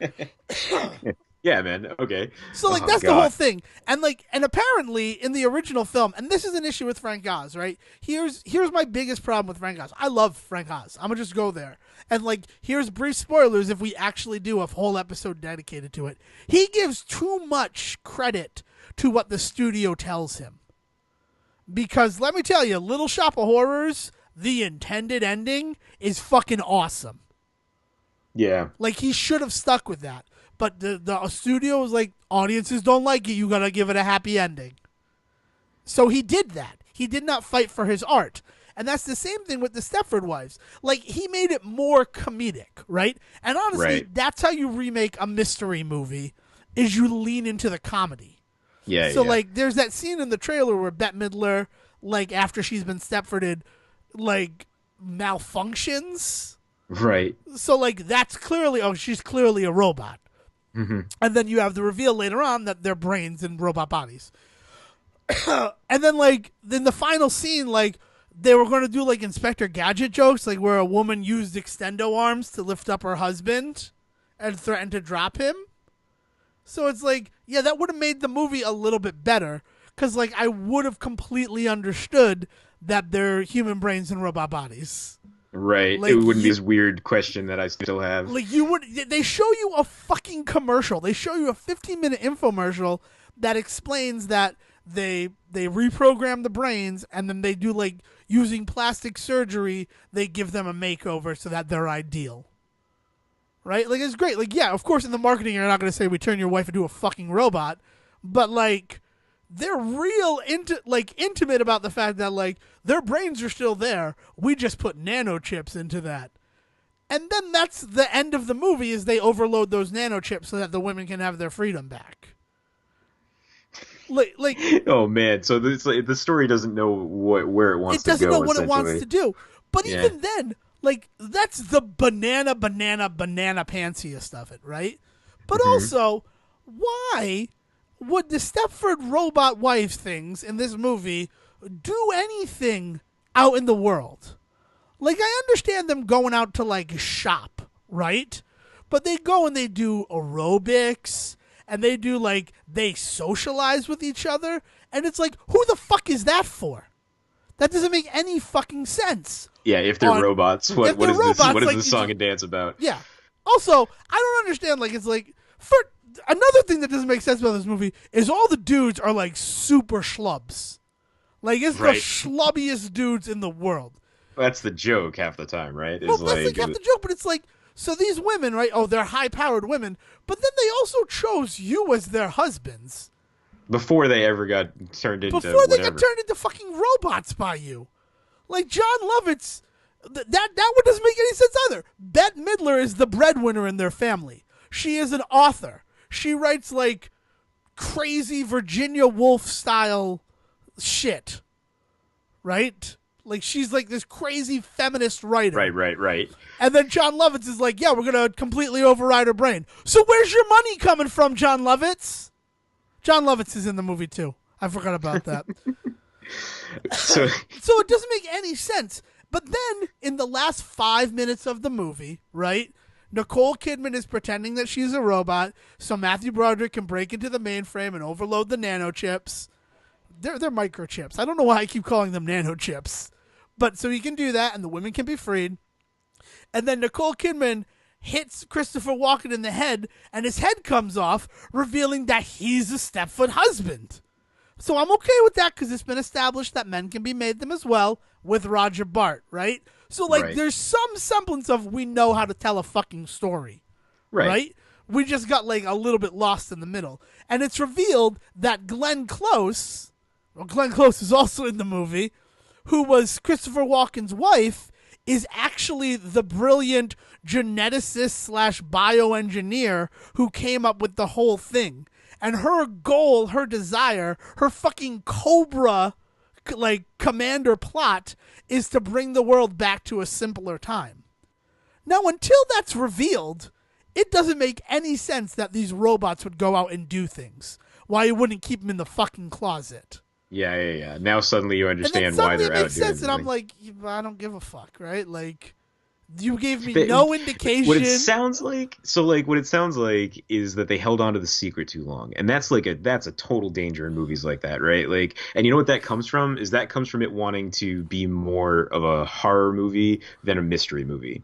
Yeah, man. Okay. so like Oh that's the whole God. thing, and apparently in the original film, and this is an issue with Frank Oz, right? Here's my biggest problem with Frank Oz. I love Frank Oz. I'm gonna just go there, and like here's brief spoilers if we actually do a whole episode dedicated to it. He gives too much credit to what the studio tells him, because let me tell you, Little Shop of Horrors, the intended ending is fucking awesome. Yeah. Like he should have stuck with that. But the studio was like, audiences don't like it. You gotta give it a happy ending. So he did that. He did not fight for his art. And that's the same thing with the Stepford Wives. Like he made it more comedic, right? And honestly, Right. that's how you remake a mystery movie, is you lean into the comedy. Yeah, So yeah. like there's that scene in the trailer where Bette Midler, like after she's been Stepforded, like malfunctions. Right. So like that's clearly, oh, she's clearly a robot. Hmm. And then you have the reveal later on that they're brains in robot bodies. And then like in the final scene, like they were going to do like Inspector Gadget jokes, like where a woman used extendo arms to lift up her husband and threatened to drop him. So it's like, yeah, that would have made the movie a little bit better, because like I would have completely understood that they're human brains and robot bodies. Right. Like, it wouldn't be this weird question that I still have. Like they show you a fucking commercial. They show you a 15-minute infomercial that explains that they reprogram the brains, and then they do, like, using plastic surgery, they give them a makeover so that they're ideal. Right? Like, it's great. Like, yeah, of course in the marketing you're not going to say we turn your wife into a fucking robot, but, like, they're real intimate about the fact that, like, their brains are still there. We just put nanochips into that. And then that's the end of the movie, is they overload those nanochips so that the women can have their freedom back. Like oh man, so the story doesn't know where it wants to go. It doesn't know what it wants to do. But even then, like, that's the banana pansiest of it, right? But also, why would the Stepford robot wife things in this movie do anything out in the world? Like, I understand them going out to, like, shop, right? But they go and they do aerobics, and they do, like, they socialize with each other, and it's like, who the fuck is that for? That doesn't make any fucking sense. Yeah, if they're robots, what is this song and dance about? Yeah. Also, I don't understand, like, it's like, for another thing that doesn't make sense about this movie is all the dudes are, like, super schlubs. Like, it's the schlubbiest dudes in the world. That's the joke half the time, right? Well, that's like half the joke, but it's like, so these women, right? Oh, they're high-powered women, but then they also chose you as their husbands. Before they ever got turned into fucking robots by you. Like, John Lovitz, that one doesn't make any sense either. Bette Midler is the breadwinner in their family. She is an author. She writes, like, crazy Virginia Woolf style shit. Right? Like, she's like this crazy feminist writer. Right. And then John Lovitz is like, yeah, we're going to completely override her brain. So where's your money coming from, John Lovitz? John Lovitz is in the movie, too. I forgot about that. So it doesn't make any sense. But then, in the last 5 minutes of the movie, right, Nicole Kidman is pretending that she's a robot so Matthew Broderick can break into the mainframe and overload the nanochips. They're microchips. I don't know why I keep calling them nanochips. But so he can do that, and the women can be freed. And then Nicole Kidman hits Christopher Walken in the head, and his head comes off, revealing that he's a Stepford husband. So I'm okay with that, because it's been established that men can be made them as well, with Roger Bart, right? So, like, there's some semblance of we know how to tell a fucking story. Right? We just got, like, a little bit lost in the middle. And it's revealed that Glenn Close is also in the movie, who was Christopher Walken's wife, is actually the brilliant geneticist / bioengineer who came up with the whole thing. And her goal, her desire, her fucking Cobra, like, commander plot is to bring the world back to a simpler time. Now, until that's revealed, it doesn't make any sense that these robots would go out and do things. Why you wouldn't keep them in the fucking closet. Yeah. Now suddenly you understand why they're out doing it. It makes sense, and I'm like, I don't give a fuck, right? Like, you gave me no indication. What it sounds like is that they held on to the secret too long, and that's a total danger in movies like that, right? Like, and you know what that comes from? Is that comes from it wanting to be more of a horror movie than a mystery movie.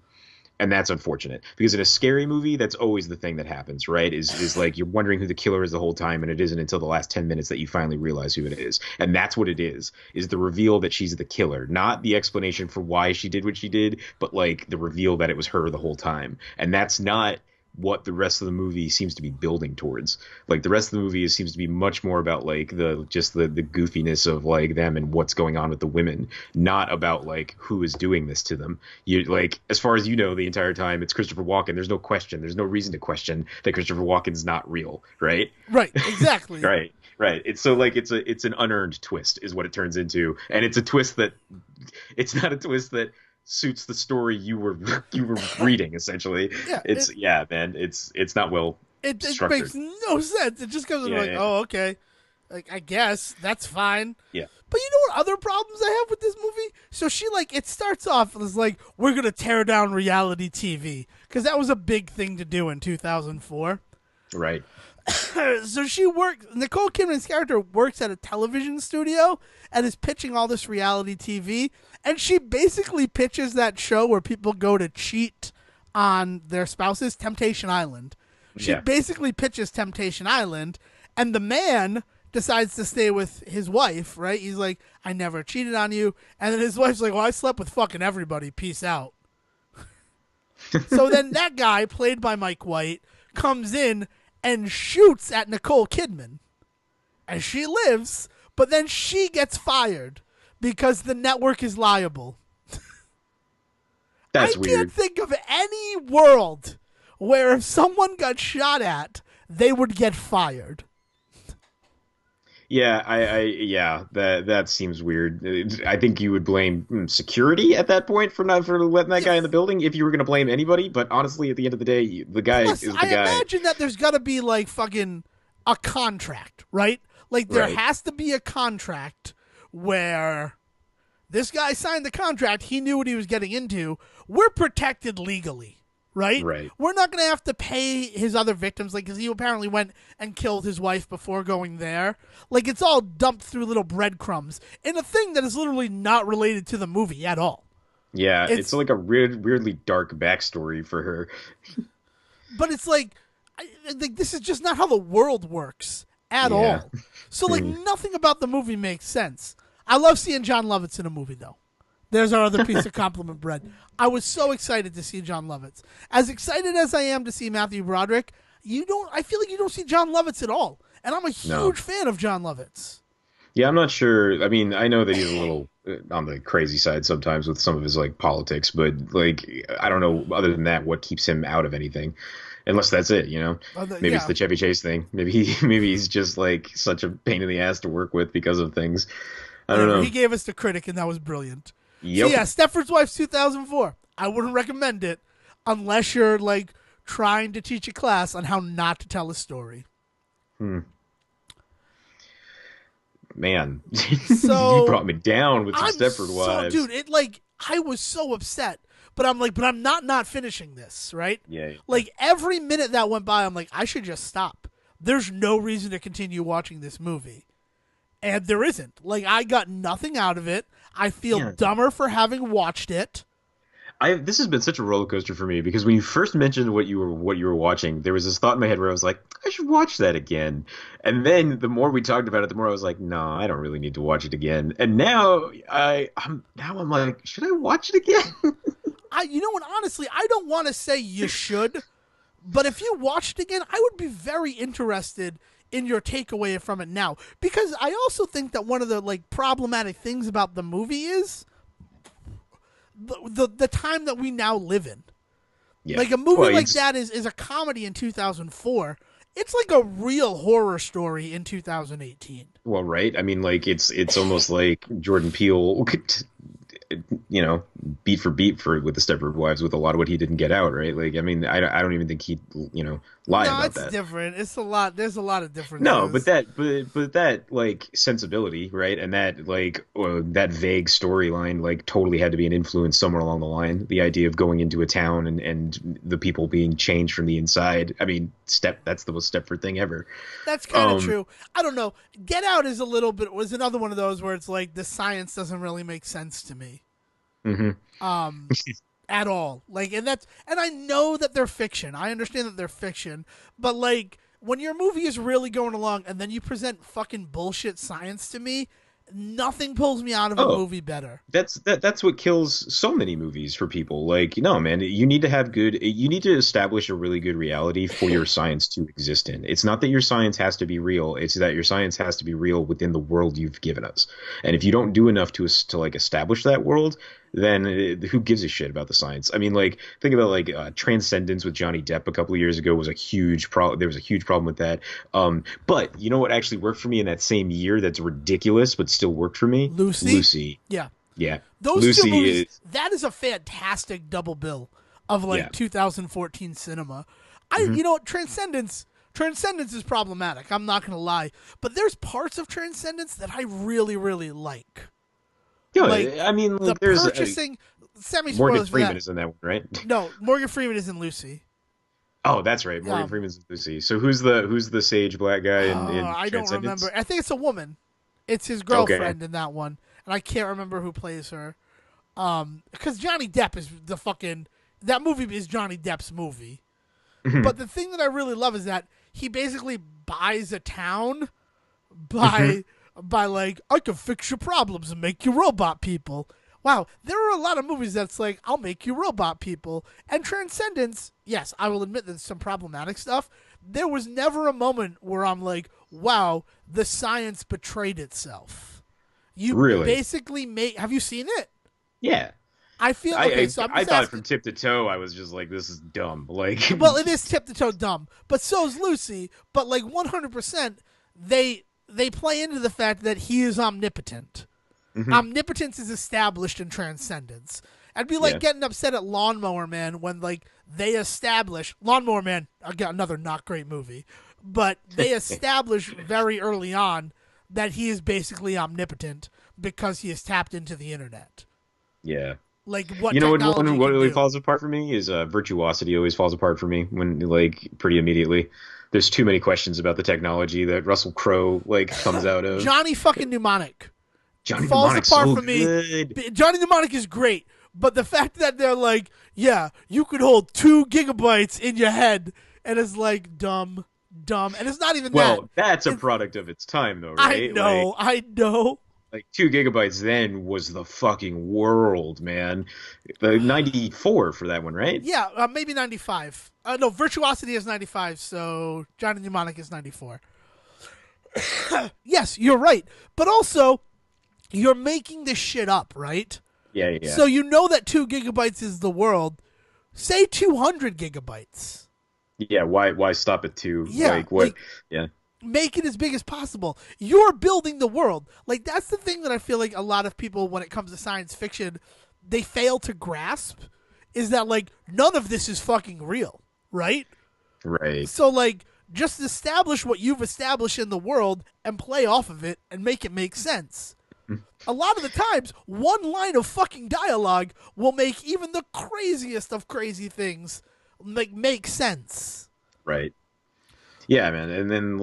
And that's unfortunate, because in a scary movie, that's always the thing that happens, right? Is like you're wondering who the killer is the whole time, and it isn't until the last 10 minutes that you finally realize who it is. And that's what it is the reveal that she's the killer, not the explanation for why she did what she did, but like the reveal that it was her the whole time. And that's not what the rest of the movie seems to be building towards. Like, the rest of the movie seems to be much more about like the goofiness of like them and what's going on with the women, not about like who is doing this to them. You, like, as far as you know, the entire time it's Christopher Walken. There's no question. There's no reason to question that Christopher Walken's not real, right? Right, exactly. Right. It's so like it's an unearned twist is what it turns into, and it's a twist that it's not a twist that suits the story you were reading, essentially. Yeah, it's not well structured. It makes no sense. It just comes like, oh, okay, like, I guess that's fine. Yeah. But you know what other problems I have with this movie? So she, like, it starts off as like, we're gonna tear down reality TV, because that was a big thing to do in 2004. Right. So Nicole Kidman's character works at a television studio and is pitching all this reality TV. And she basically pitches that show where people go to cheat on their spouses, Temptation Island. She Yeah. basically pitches Temptation Island, and the man decides to stay with his wife, right? He's like, I never cheated on you. And then his wife's like, well, I slept with fucking everybody. Peace out. So then that guy, played by Mike White, comes in and shoots at Nicole Kidman. And she lives, but then she gets fired because the network is liable. That's I weird. can't think of any world where if someone got shot at, they would get fired. Yeah, yeah, that seems weird. I think you would blame security at that point for letting that guy in the building if you were going to blame anybody. But honestly, at the end of the day, the guy Plus, is the I guy. imagine that there's got to be like fucking a contract, right? Like there Right. has to be a contract where this guy signed the contract. He knew what he was getting into. We're protected legally. Right? Right. We're not going to have to pay his other victims, like, because he apparently went and killed his wife before going there. Like, it's all dumped through little breadcrumbs in a thing that is literally not related to the movie at all. Yeah, it's like a weirdly dark backstory for her. But it's like, this is just not how the world works at Yeah. all. So, like, nothing about the movie makes sense. I love seeing John Lovitz in a movie, though. There's our other piece of compliment bread. I was so excited to see John Lovitz. As excited as I am to see Matthew Broderick, I feel like you don't see John Lovitz at all. And I'm a huge fan of John Lovitz. Yeah, I'm not sure. I mean, I know that he's a little on the crazy side sometimes with some of his like politics, but like I don't know other than that what keeps him out of anything. Unless that's it, you know. Maybe it's the Chevy Chase thing. Maybe he's just like such a pain in the ass to work with because of things. I don't know. He gave us The Critic, and that was brilliant. Yep. So yeah, Stepford Wives 2004. I wouldn't recommend it unless you're like trying to teach a class on how not to tell a story. Man, So you brought me down with some Stepford Wives. Dude, I was so upset. But I'm not finishing this, right? Yeah. Like every minute that went by, I'm like, I should just stop. There's no reason to continue watching this movie. And there isn't. Like, I got nothing out of it. I feel dumber for having watched it. This has been such a roller coaster for me because when you first mentioned what you were watching, there was this thought in my head where I was like, I should watch that again. And then the more we talked about it, the more I was like, no, I don't really need to watch it again. And now I'm like, should I watch it again? You know what? Honestly, I don't want to say you should, but if you watched it again, I would be very interested in your takeaway from it now, because I also think that one of the like problematic things about the movie is the time that we now live in. Yeah. Like a movie like that is a comedy in 2004. It's like a real horror story in 2018. Well, right. I mean, like it's almost like Jordan Peele, you know, beat for beat with the Stepford Wives with a lot of what he didn't get out, right? Like, I mean, I don't even think he'd, you know, lie about that. No, it's different. It's a lot. There's a lot of differences. No, but that like sensibility, right? And that like that vague storyline, like totally had to be an influence somewhere along the line. The idea of going into a town and the people being changed from the inside. I mean, that's the most Stepford thing ever. That's kind of true. I don't know. Get Out was another one of those where it's like the science doesn't really make sense to me. Mm-hmm. At all. Like, and I know that they're fiction. I understand that they're fiction, but like when your movie is really going along and then you present fucking bullshit science to me, nothing pulls me out of a movie better. That's what kills so many movies for people. Like, no, man, you need to establish a really good reality for your science to exist in. It's not that your science has to be real. It's that your science has to be real within the world you've given us. And if you don't do enough to like establish that world, then who gives a shit about the science? I mean, like, think about like Transcendence with Johnny Depp a couple of years ago was a huge problem. There was a huge problem with that. But you know what actually worked for me in that same year that's ridiculous but still worked for me? Lucy. Yeah. Yeah. Those Lucy two movies, that is a fantastic double bill of like 2014 cinema. You know what, Transcendence is problematic. I'm not going to lie. But there's parts of Transcendence that I really, really like. Yeah, like, I mean, like, there's purchasing. Morgan Freeman is in that one, right? No, Morgan Freeman is in Lucy. Oh, that's right. Morgan Um, Freeman's Lucy. So who's the sage black guy in I don't remember. Transcendence? I think it's a woman. It's his Okay. girlfriend in that one, and I can't remember who plays her. Because Johnny Depp is the fucking that movie is Johnny Depp's movie. But the thing that I really love is that he basically buys a town by like I can fix your problems and make you robot people. Wow, there are a lot of movies that's like I'll make you robot people. And Transcendence, yes, I will admit there's some problematic stuff. There was never a moment where I'm like, wow, the science betrayed itself. You Really? basically make. Have you seen it? Yeah. I feel I, okay. I So I'm I just thought asking. from tip to toe, I was just like, this is dumb. Like, Well, it is tip to toe dumb, but so's Lucy. But like 100%, they play into the fact that he is omnipotent. mhm, Omnipotence is established in Transcendence. I'd be like yeah, getting upset at Lawnmower Man when like they establish Lawnmower Man. I got another not great movie, but they establish very early on that he is basically omnipotent because he has tapped into the internet. yeah. Like what You know what? technology What can really do. falls apart for me is virtuosity. Always falls apart for me when like pretty immediately. There's too many questions about the technology that Russell Crowe like comes out of. Johnny fucking Mnemonic Johnny falls Mnemonic's apart so for me. good. Johnny Mnemonic is great, but the fact that they're like, yeah, you could hold 2 gigabytes in your head, and it's like dumb, dumb, and it's not even that. Well, that's a It's, product of its time, though, I right? know, I know. Like 2 gigabytes then was the fucking world, man. The 94 for that one, right? Yeah, maybe 95. No, Virtuosity is 95, so Johnny Mnemonic is 94. Yes, you're right, but also you're making this shit up, right? Yeah, yeah. So you know that 2 gigabytes is the world. Say 200 gigabytes. Yeah, why stop at two? Yeah, Like what? like Yeah. make it as big as possible. You're building the world. Like that's the thing that I feel like a lot of people when it comes to science fiction, they fail to grasp is that like none of this is fucking real, right? Right. So like just establish what you've established in the world and play off of it and make it make sense. A lot of the times, one line of fucking dialogue will make even the craziest of crazy things like make sense. Right. Yeah, man. And then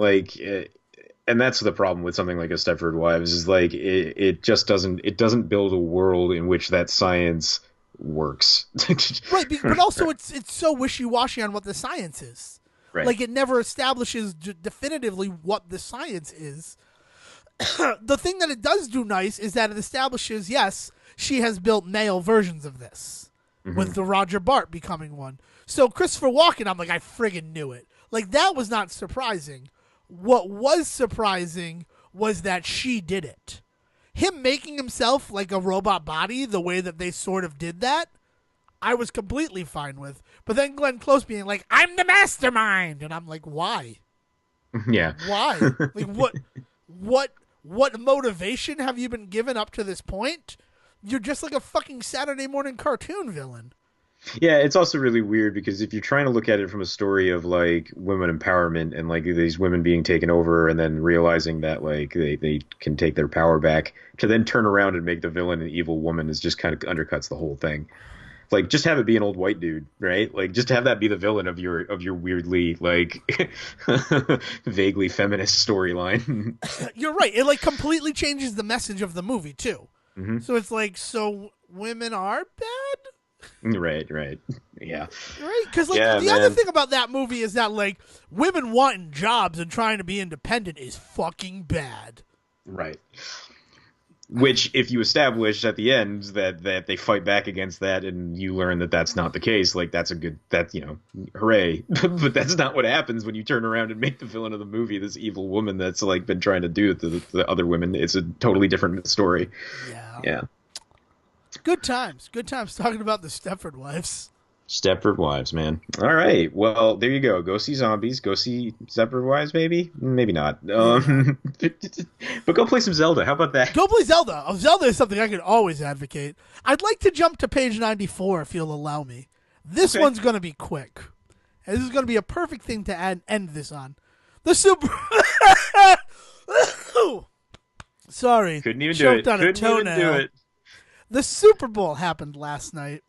and that's the problem with something like a Stepford Wives is like it just doesn't build a world in which that science works. Right, but also it's so wishy-washy on what the science is. Right. Like it never establishes definitively what the science is. The thing that it does do nice is that it establishes, yes, she has built male versions of this, with the Roger Bart becoming one. So Christopher Walken, I'm like, I friggin' knew it. Like that was not surprising. What was surprising was that she did it. Him making himself like a robot body, the way that they sort of did that, I was completely fine with. But then Glenn Close being like, I'm the mastermind, and I'm like, why? Yeah. Why? Like what motivation have you been given up to this point? You're just like a fucking Saturday morning cartoon villain. Yeah, it's also really weird because if you're trying to look at it from a story of like women empowerment and like these women being taken over and then realizing that like they can take their power back to then turn around and make the villain an evil woman is just kind of undercuts the whole thing. Like just have it be an old white dude, right? Like just have that be the villain of your weirdly like vaguely feminist storyline. You're right. It like completely changes the message of the movie too. hmm So it's like, so women are bad? Right, right. Yeah. Right? Because like Yeah, the other man. thing about that movie is that like women wanting jobs and trying to be independent is fucking bad. Right. Which, if you establish at the end that they fight back against that, and you learn that that's not the case, like that's a good hooray. But that's not what happens when you turn around and make the villain of the movie this evil woman that's like been trying to do it to the other women. It's a totally different story. Yeah. Yeah. Good times. Good times talking about the Stepford Wives. Stepford Wives, man. All right. Well, there you go. Go see zombies. Go see Stepford Wives, maybe? Maybe not. But go play some Zelda. How about that? Go play Zelda. Oh, Zelda is something I could always advocate. I'd like to jump to page 94 if you'll allow me. This Okay. one's going to be quick. And this is going to be a perfect thing to end this on. The Super... Sorry. Couldn't even do Choked it. on a Couldn't even do toenail. it. The Super Bowl happened last night.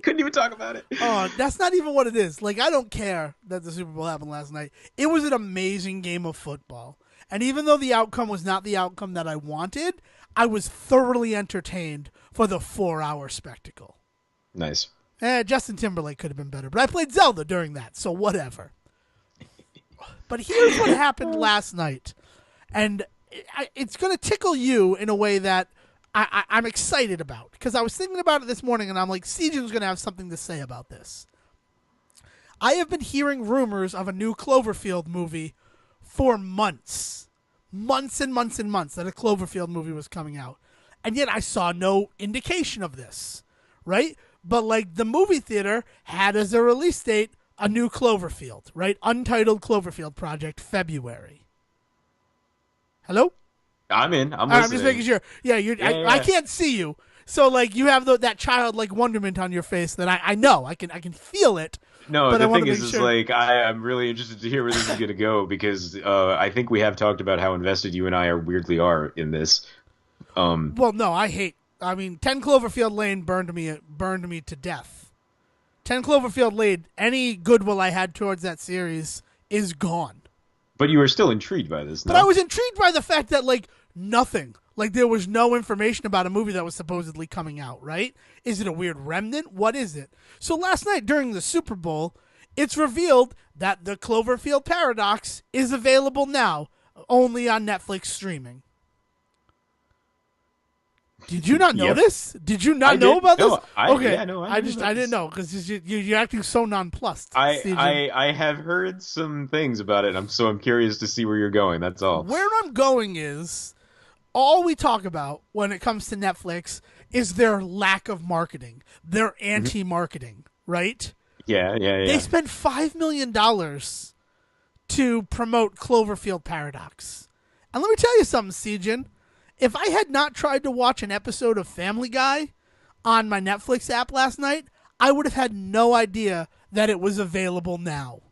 Couldn't even talk about it. Oh, that's not even what it is. Like, I don't care that the Super Bowl happened last night. It was an amazing game of football. And even though the outcome was not the outcome that I wanted, I was thoroughly entertained for the 4-hour spectacle. Nice. Justin Timberlake could have been better, but I played Zelda during that, so whatever. But here's what happened last night. And it's going to tickle you in a way that I'm excited about. Because I was thinking about it this morning, and I'm like, Sejan's going to have something to say about this. I have been hearing rumors of a new Cloverfield movie for months. Months and months and months that a Cloverfield movie was coming out. And yet I saw no indication of this. Right? But, like, the movie theater had as a release date a new Cloverfield, right? Untitled Cloverfield Project, February. Hello? I'm in. I'm listening. I'm just making sure. Yeah, I can't see you. So, like, you have that childlike wonderment on your face that I know. I can feel it. No, but the thing is, like, I'm really interested to hear where this is going to go because I think we have talked about how invested you and I weirdly are in this. Well, no, 10 Cloverfield Lane burned me to death. 10 Cloverfield Lane, any goodwill I had towards that series is gone. But you were still intrigued by this, no? But I was intrigued by the fact that, like, nothing. Like, there was no information about a movie that was supposedly coming out, right? Is it a weird remnant? What is it? So last night during the Super Bowl, it's revealed that the Cloverfield Paradox is available now, only on Netflix streaming. Did you not know this? Did you not know about this? Okay. Yeah, no, I didn't know because you're acting so nonplussed. I have heard some things about it. I'm curious to see where you're going. That's all. Where I'm going is all we talk about when it comes to Netflix is their lack of marketing, their anti-marketing, right? Yeah. They spent $5 million to promote Cloverfield Paradox. And let me tell you something, Sejan. If I had not tried to watch an episode of Family Guy on my Netflix app last night, I would have had no idea that it was available now.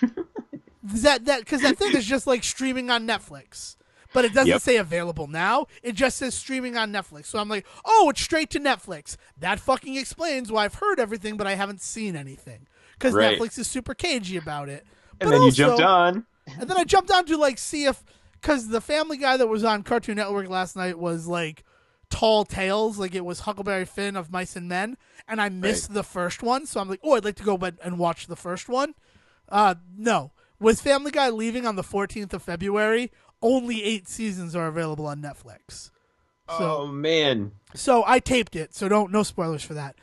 Because that thing is just like streaming on Netflix. But it doesn't say available now. It just says streaming on Netflix. So I'm like, oh, it's straight to Netflix. That fucking explains why I've heard everything, but I haven't seen anything. Because Netflix is super cagey about it. And then you jumped on. And then I jumped on to, like, see if... Because the Family Guy that was on Cartoon Network last night was, like, Tall Tales. Like, it was Huckleberry Finn of Mice and Men. And I missed the first one. So I'm like, oh, I'd like to go and watch the first one. No. With Family Guy leaving on the 14th of February, only 8 seasons are available on Netflix. Oh, man. So I taped it. So no spoilers for that.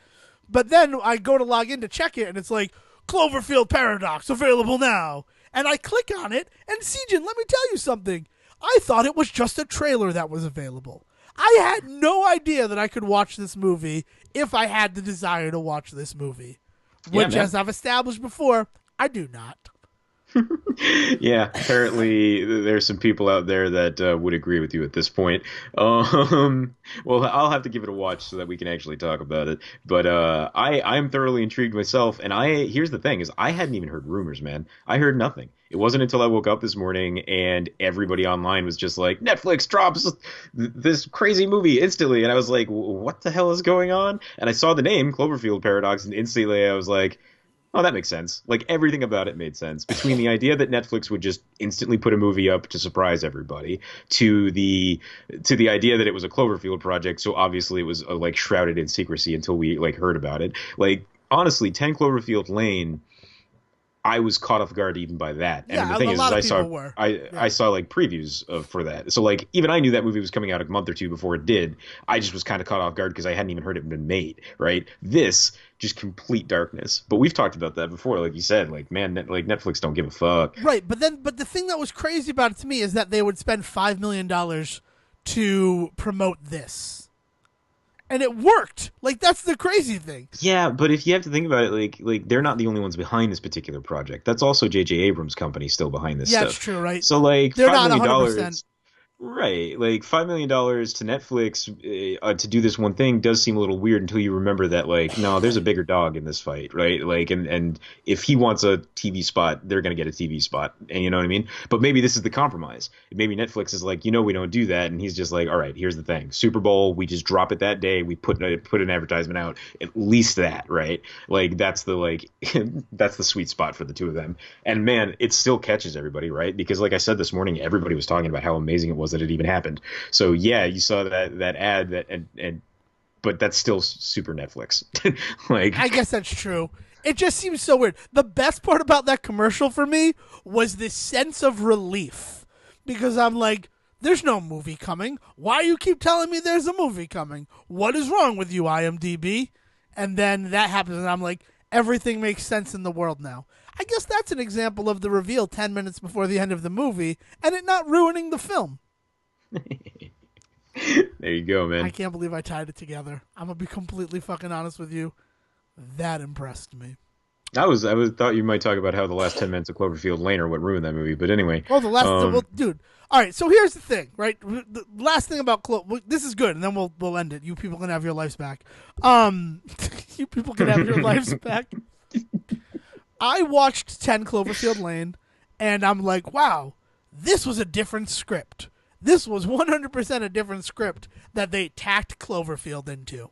But then I go to log in to check it. And it's like, Cloverfield Paradox, available now. And I click on it, and Sejan, let me tell you something. I thought it was just a trailer that was available. I had no idea that I could watch this movie if I had the desire to watch this movie. Which, as I've established before, I do not. Yeah, apparently there's some people out there that would agree with you at this point. Well, I'll have to give it a watch so that we can actually talk about it. But I'm thoroughly intrigued myself. And here's the thing: is I hadn't even heard rumors, man. I heard nothing. It wasn't until I woke up this morning and everybody online was just like, Netflix drops this crazy movie instantly, and I was like, what the hell is going on? And I saw the name Cloverfield Paradox, and instantly I was like, oh, that makes sense. Like, everything about it made sense. Between the idea that Netflix would just instantly put a movie up to surprise everybody, to the idea that it was a Cloverfield project, so obviously it was like shrouded in secrecy until we like heard about it. Like, honestly, 10 Cloverfield Lane, I was caught off guard even by that. Yeah, and the thing is, I saw like previews for that. So like, even I knew that movie was coming out a month or two before it did. I just was kind of caught off guard because I hadn't even heard it had been made. Right? This just complete darkness. But we've talked about that before. Like you said, like, man, like Netflix don't give a fuck. Right. But the thing that was crazy about it to me is that they would spend $5 million to promote this. And it worked. Like, that's the crazy thing. Yeah, but if you have to think about it, like they're not the only ones behind this particular project. That's also J.J. Abrams' company still behind this stuff. Yeah, it's true, right? So, like, they're $5 not million, 100%. Right, like $5 million to Netflix to do this one thing does seem a little weird until you remember that, like, no, there's a bigger dog in this fight, right? Like, and if he wants a TV spot, they're gonna get a TV spot, and you know what I mean? But maybe this is the compromise. Maybe Netflix is like, we don't do that, and he's just like, all right, here's the thing: Super Bowl, we just drop it that day, we put an advertisement out, at least that, right? Like, that's the that's the sweet spot for the two of them, and man, it still catches everybody, right? Because like I said this morning, everybody was talking about how amazing it was that it even happened. So yeah, you saw that ad that and but that's still super Netflix. Like, I guess that's true. It just seems so weird. The best part about that commercial for me was this sense of relief because I'm like, there's no movie coming. Why you keep telling me there's a movie coming? What is wrong with you, IMDb? And then that happens, and I'm like, everything makes sense in the world now. I guess that's an example of the reveal 10 minutes before the end of the movie and it not ruining the film. there you go, I man. can't believe I tied it together. I'm going to be completely fucking honest with you. That impressed me. I thought you might talk about how the last 10 minutes of Cloverfield Lane are what ruined that movie, but anyway. Oh, well, dude. All right, so here's the thing, right? The last thing about this is good, and then we'll end it. You people can have your lives back. You people can have your lives back. I watched 10 Cloverfield Lane, and I'm like, wow, this was a different script. This was 100% a different script that they tacked Cloverfield into,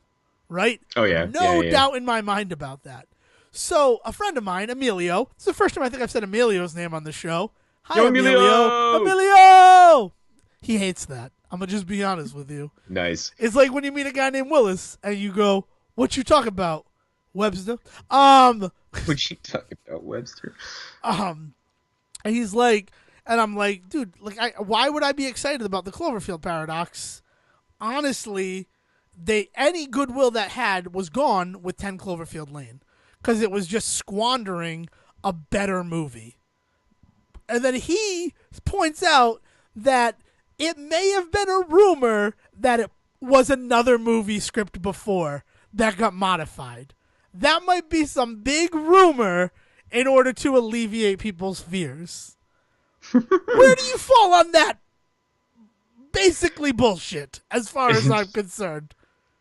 right? Oh yeah, No yeah. doubt in my mind about that. So a friend of mine, Emilio, it's the first time I think I've said Emilio's name on the show. Hi, Yo, Emilio. Emilio! Emilio! He hates that. I'm going to just be honest with you. Nice. It's like when you meet a guy named Willis, and you go, what you talking about, Webster? What you talking about, Webster? And he's like, and I'm like, dude, like, why would I be excited about the Cloverfield Paradox? Honestly, any goodwill that had was gone with 10 Cloverfield Lane because it was just squandering a better movie. And then he points out that it may have been a rumor that it was another movie script before that got modified. That might be some big rumor in order to alleviate people's fears. Where do you fall on that? Basically bullshit, as far as I'm concerned.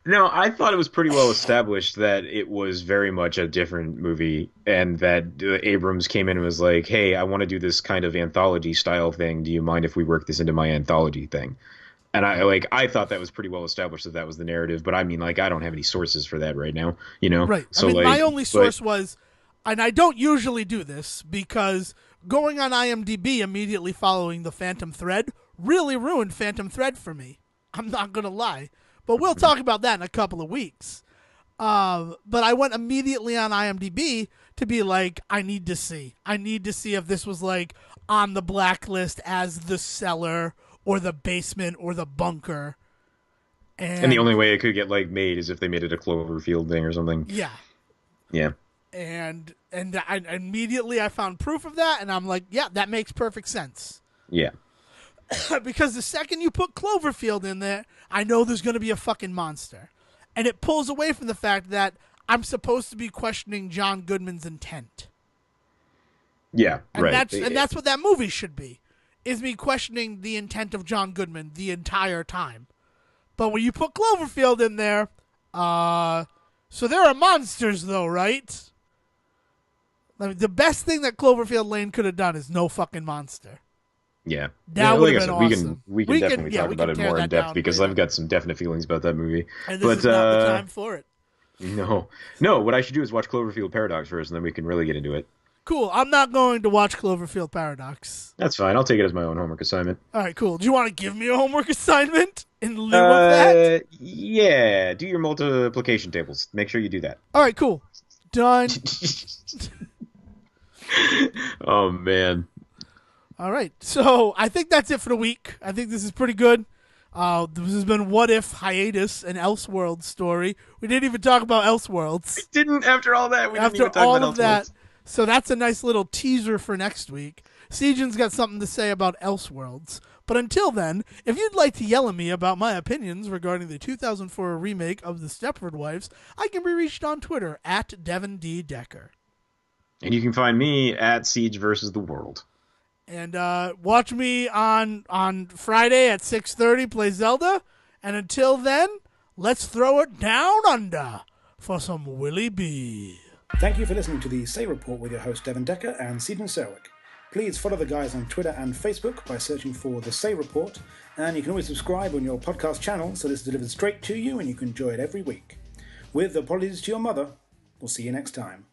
No, I thought it was pretty well established that it was very much a different movie, and that Abrams came in and was like, "Hey, I want to do this kind of anthology style thing. Do you mind if we work this into my anthology thing?" And I thought that was pretty well established that was the narrative. But I mean, like, I don't have any sources for that right now, you know. Right. So I mean, like, my only source was, and I don't usually do this because going on IMDb immediately following the Phantom Thread really ruined Phantom Thread for me. I'm not gonna lie. But we'll talk about that in a couple of weeks. But I went immediately on IMDb to be like, I need to see if this was like on the blacklist as the cellar or the basement or the bunker. and the only way it could get like made is if they made it a Cloverfield thing or something. Yeah. Yeah. And I immediately I found proof of that, and I'm like, yeah, that makes perfect sense. Yeah. Because the second you put Cloverfield in there, I know there's going to be a fucking monster. And it pulls away from the fact that I'm supposed to be questioning John Goodman's intent. Yeah. And right. that's what that movie should be, is me questioning the intent of John Goodman the entire time. But when you put Cloverfield in there, so there are monsters though, right? I mean, the best thing that Cloverfield Lane could have done is no fucking monster. Yeah. That would have been like awesome. We can definitely talk about it more in depth because I've got some definite feelings about that movie. And this is not the time for it. No. What I should do is watch Cloverfield Paradox first, and then we can really get into it. Cool. I'm not going to watch Cloverfield Paradox. That's fine. I'll take it as my own homework assignment. All right, cool. Do you want to give me a homework assignment in lieu of that? Yeah. Do your multiplication tables. Make sure you do that. All right, cool. Done. Oh, man. All right, so I think that's it for the week. I think this is pretty good. This has been What If, Hiatus, and Elseworlds story. We didn't even talk about Elseworlds. We didn't after all that. We after didn't even talk all about of that, so that's a nice little teaser for next week. Sejan's got something to say about Elseworlds. But until then, if you'd like to yell at me about my opinions regarding the 2004 remake of The Stepford Wives, I can be reached on Twitter at Devin D. Decker. And you can find me at Siege versus the World. And watch me on Friday at 6:30 play Zelda. And until then, let's throw it down under for some Willy B. Thank you for listening to the Say Report with your host Devin Decker and Stephen Serwick. Please follow the guys on Twitter and Facebook by searching for The Say Report, and you can always subscribe on your podcast channel so this is delivered straight to you and you can enjoy it every week. With apologies to your mother, we'll see you next time.